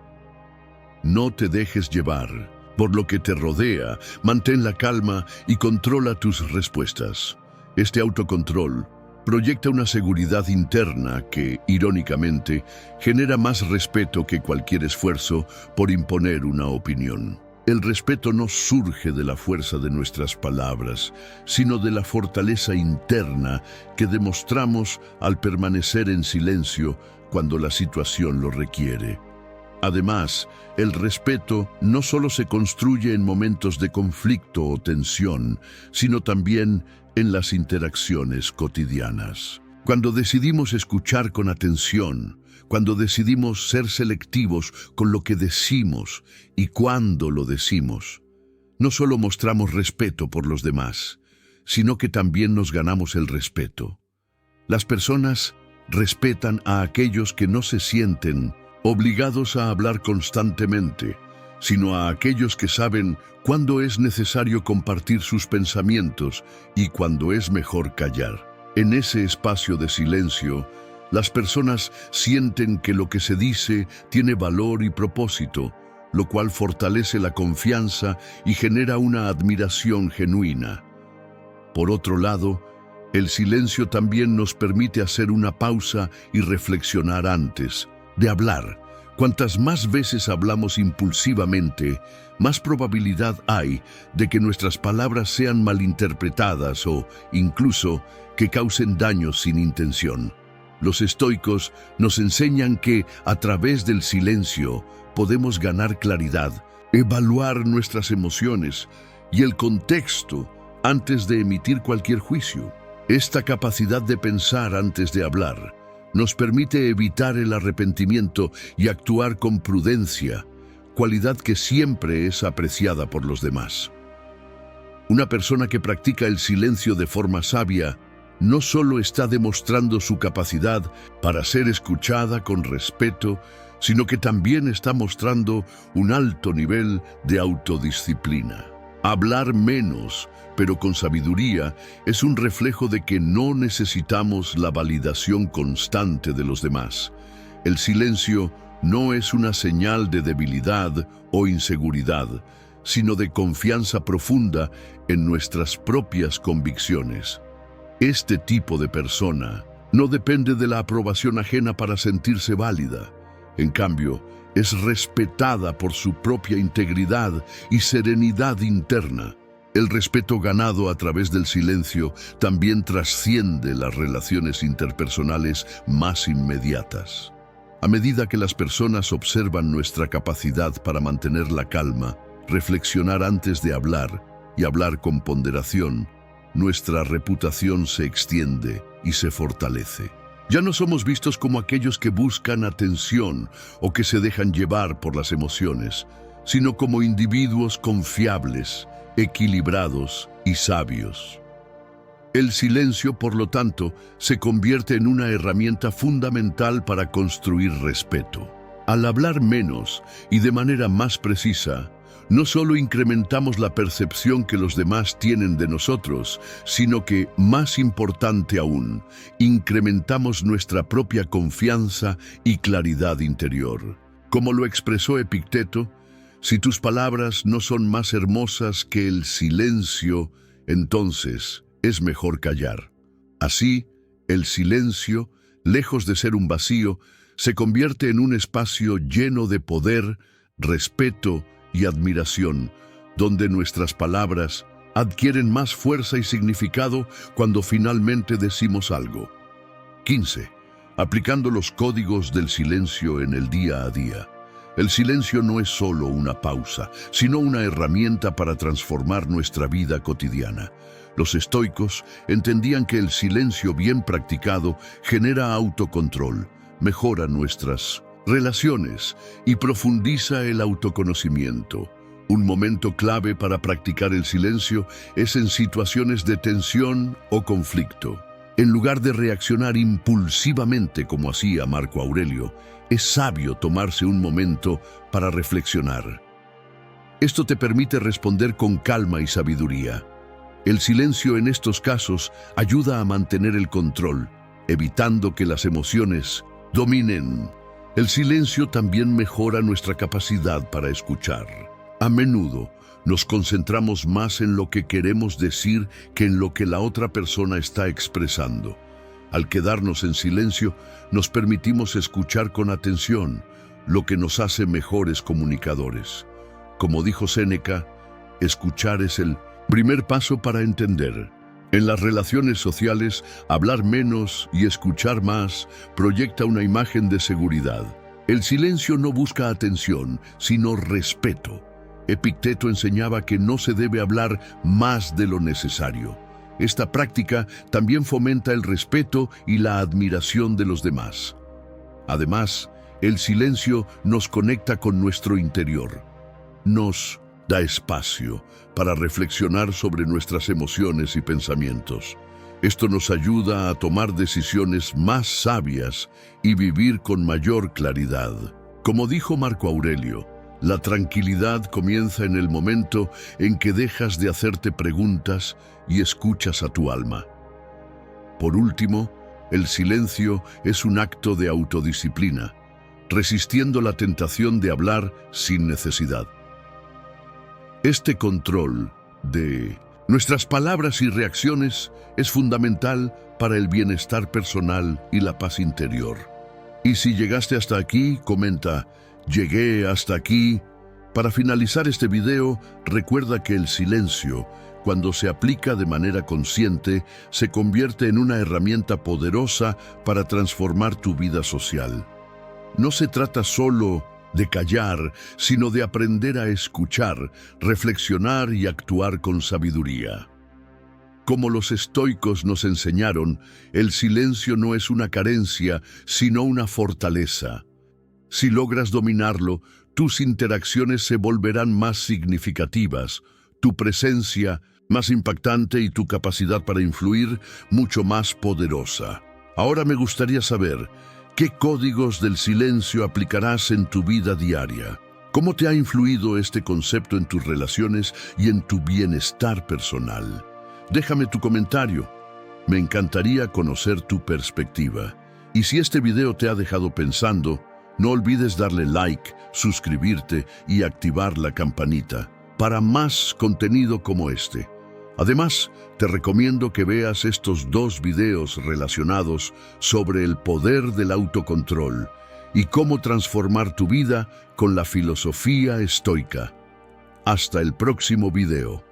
Speaker 1: «No te dejes llevar por lo que te rodea, mantén la calma y controla tus respuestas». Este autocontrol proyecta una seguridad interna que, irónicamente, genera más respeto que cualquier esfuerzo por imponer una opinión. El respeto no surge de la fuerza de nuestras palabras, sino de la fortaleza interna que demostramos al permanecer en silencio cuando la situación lo requiere. Además, el respeto no solo se construye en momentos de conflicto o tensión, sino también en las interacciones cotidianas. Cuando decidimos escuchar con atención, cuando decidimos ser selectivos con lo que decimos y cuándo lo decimos, no solo mostramos respeto por los demás, sino que también nos ganamos el respeto. Las personas respetan a aquellos que no se sienten obligados a hablar constantemente, sino a aquellos que saben cuándo es necesario compartir sus pensamientos y cuándo es mejor callar. En ese espacio de silencio, las personas sienten que lo que se dice tiene valor y propósito, lo cual fortalece la confianza y genera una admiración genuina. Por otro lado, el silencio también nos permite hacer una pausa y reflexionar antes de hablar. Cuantas más veces hablamos impulsivamente, más probabilidad hay de que nuestras palabras sean malinterpretadas o, incluso, que causen daños sin intención. Los estoicos nos enseñan que, a través del silencio, podemos ganar claridad, evaluar nuestras emociones y el contexto antes de emitir cualquier juicio. Esta capacidad de pensar antes de hablar nos permite evitar el arrepentimiento y actuar con prudencia, cualidad que siempre es apreciada por los demás. Una persona que practica el silencio de forma sabia no solo está demostrando su capacidad para ser escuchada con respeto, sino que también está mostrando un alto nivel de autodisciplina. Hablar menos, pero con sabiduría, es un reflejo de que no necesitamos la validación constante de los demás. El silencio no es una señal de debilidad o inseguridad, sino de confianza profunda en nuestras propias convicciones. Este tipo de persona no depende de la aprobación ajena para sentirse válida. En cambio, es respetada por su propia integridad y serenidad interna. El respeto ganado a través del silencio también trasciende las relaciones interpersonales más inmediatas. A medida que las personas observan nuestra capacidad para mantener la calma, reflexionar antes de hablar y hablar con ponderación, nuestra reputación se extiende y se fortalece. Ya no somos vistos como aquellos que buscan atención o que se dejan llevar por las emociones, sino como individuos confiables, equilibrados y sabios. El silencio, por lo tanto, se convierte en una herramienta fundamental para construir respeto. Al hablar menos y de manera más precisa, no solo incrementamos la percepción que los demás tienen de nosotros, sino que, más importante aún, incrementamos nuestra propia confianza y claridad interior. Como lo expresó Epicteto, si tus palabras no son más hermosas que el silencio, entonces es mejor callar. Así, el silencio, lejos de ser un vacío, se convierte en un espacio lleno de poder, respeto y admiración, donde nuestras palabras adquieren más fuerza y significado cuando finalmente decimos algo. 15. Aplicando los códigos del silencio en el día a día. El silencio no es solo una pausa, sino una herramienta para transformar nuestra vida cotidiana. Los estoicos entendían que el silencio bien practicado genera autocontrol, mejora nuestras relaciones y profundiza el autoconocimiento. Un momento clave para practicar el silencio es en situaciones de tensión o conflicto. En lugar de reaccionar impulsivamente como hacía Marco Aurelio, es sabio tomarse un momento para reflexionar. Esto te permite responder con calma y sabiduría. El silencio en estos casos ayuda a mantener el control, evitando que las emociones dominen. El silencio también mejora nuestra capacidad para escuchar. A menudo nos concentramos más en lo que queremos decir que en lo que la otra persona está expresando. Al quedarnos en silencio, nos permitimos escuchar con atención, lo que nos hace mejores comunicadores. Como dijo Séneca, escuchar es el primer paso para entender. En las relaciones sociales, hablar menos y escuchar más proyecta una imagen de seguridad. El silencio no busca atención, sino respeto. Epicteto enseñaba que no se debe hablar más de lo necesario. Esta práctica también fomenta el respeto y la admiración de los demás. Además, el silencio nos conecta con nuestro interior. Nos da espacio para reflexionar sobre nuestras emociones y pensamientos. Esto nos ayuda a tomar decisiones más sabias y vivir con mayor claridad. Como dijo Marco Aurelio, la tranquilidad comienza en el momento en que dejas de hacerte preguntas y escuchas a tu alma. Por último, el silencio es un acto de autodisciplina, resistiendo la tentación de hablar sin necesidad. Este control de nuestras palabras y reacciones es fundamental para el bienestar personal y la paz interior. Y si llegaste hasta aquí, comenta, llegué hasta aquí. Para finalizar este video, recuerda que el silencio, cuando se aplica de manera consciente, se convierte en una herramienta poderosa para transformar tu vida social. No se trata solo de callar, sino de aprender a escuchar, reflexionar y actuar con sabiduría. Como los estoicos nos enseñaron, el silencio no es una carencia, sino una fortaleza. Si logras dominarlo, tus interacciones se volverán más significativas, tu presencia más impactante y tu capacidad para influir mucho más poderosa. Ahora me gustaría saber, ¿qué códigos del silencio aplicarás en tu vida diaria? ¿Cómo te ha influido este concepto en tus relaciones y en tu bienestar personal? Déjame tu comentario. Me encantaría conocer tu perspectiva. Y si este video te ha dejado pensando, no olvides darle like, suscribirte y activar la campanita para más contenido como este. Además, te recomiendo que veas estos 2 videos relacionados sobre el poder del autocontrol y cómo transformar tu vida con la filosofía estoica. Hasta el próximo video.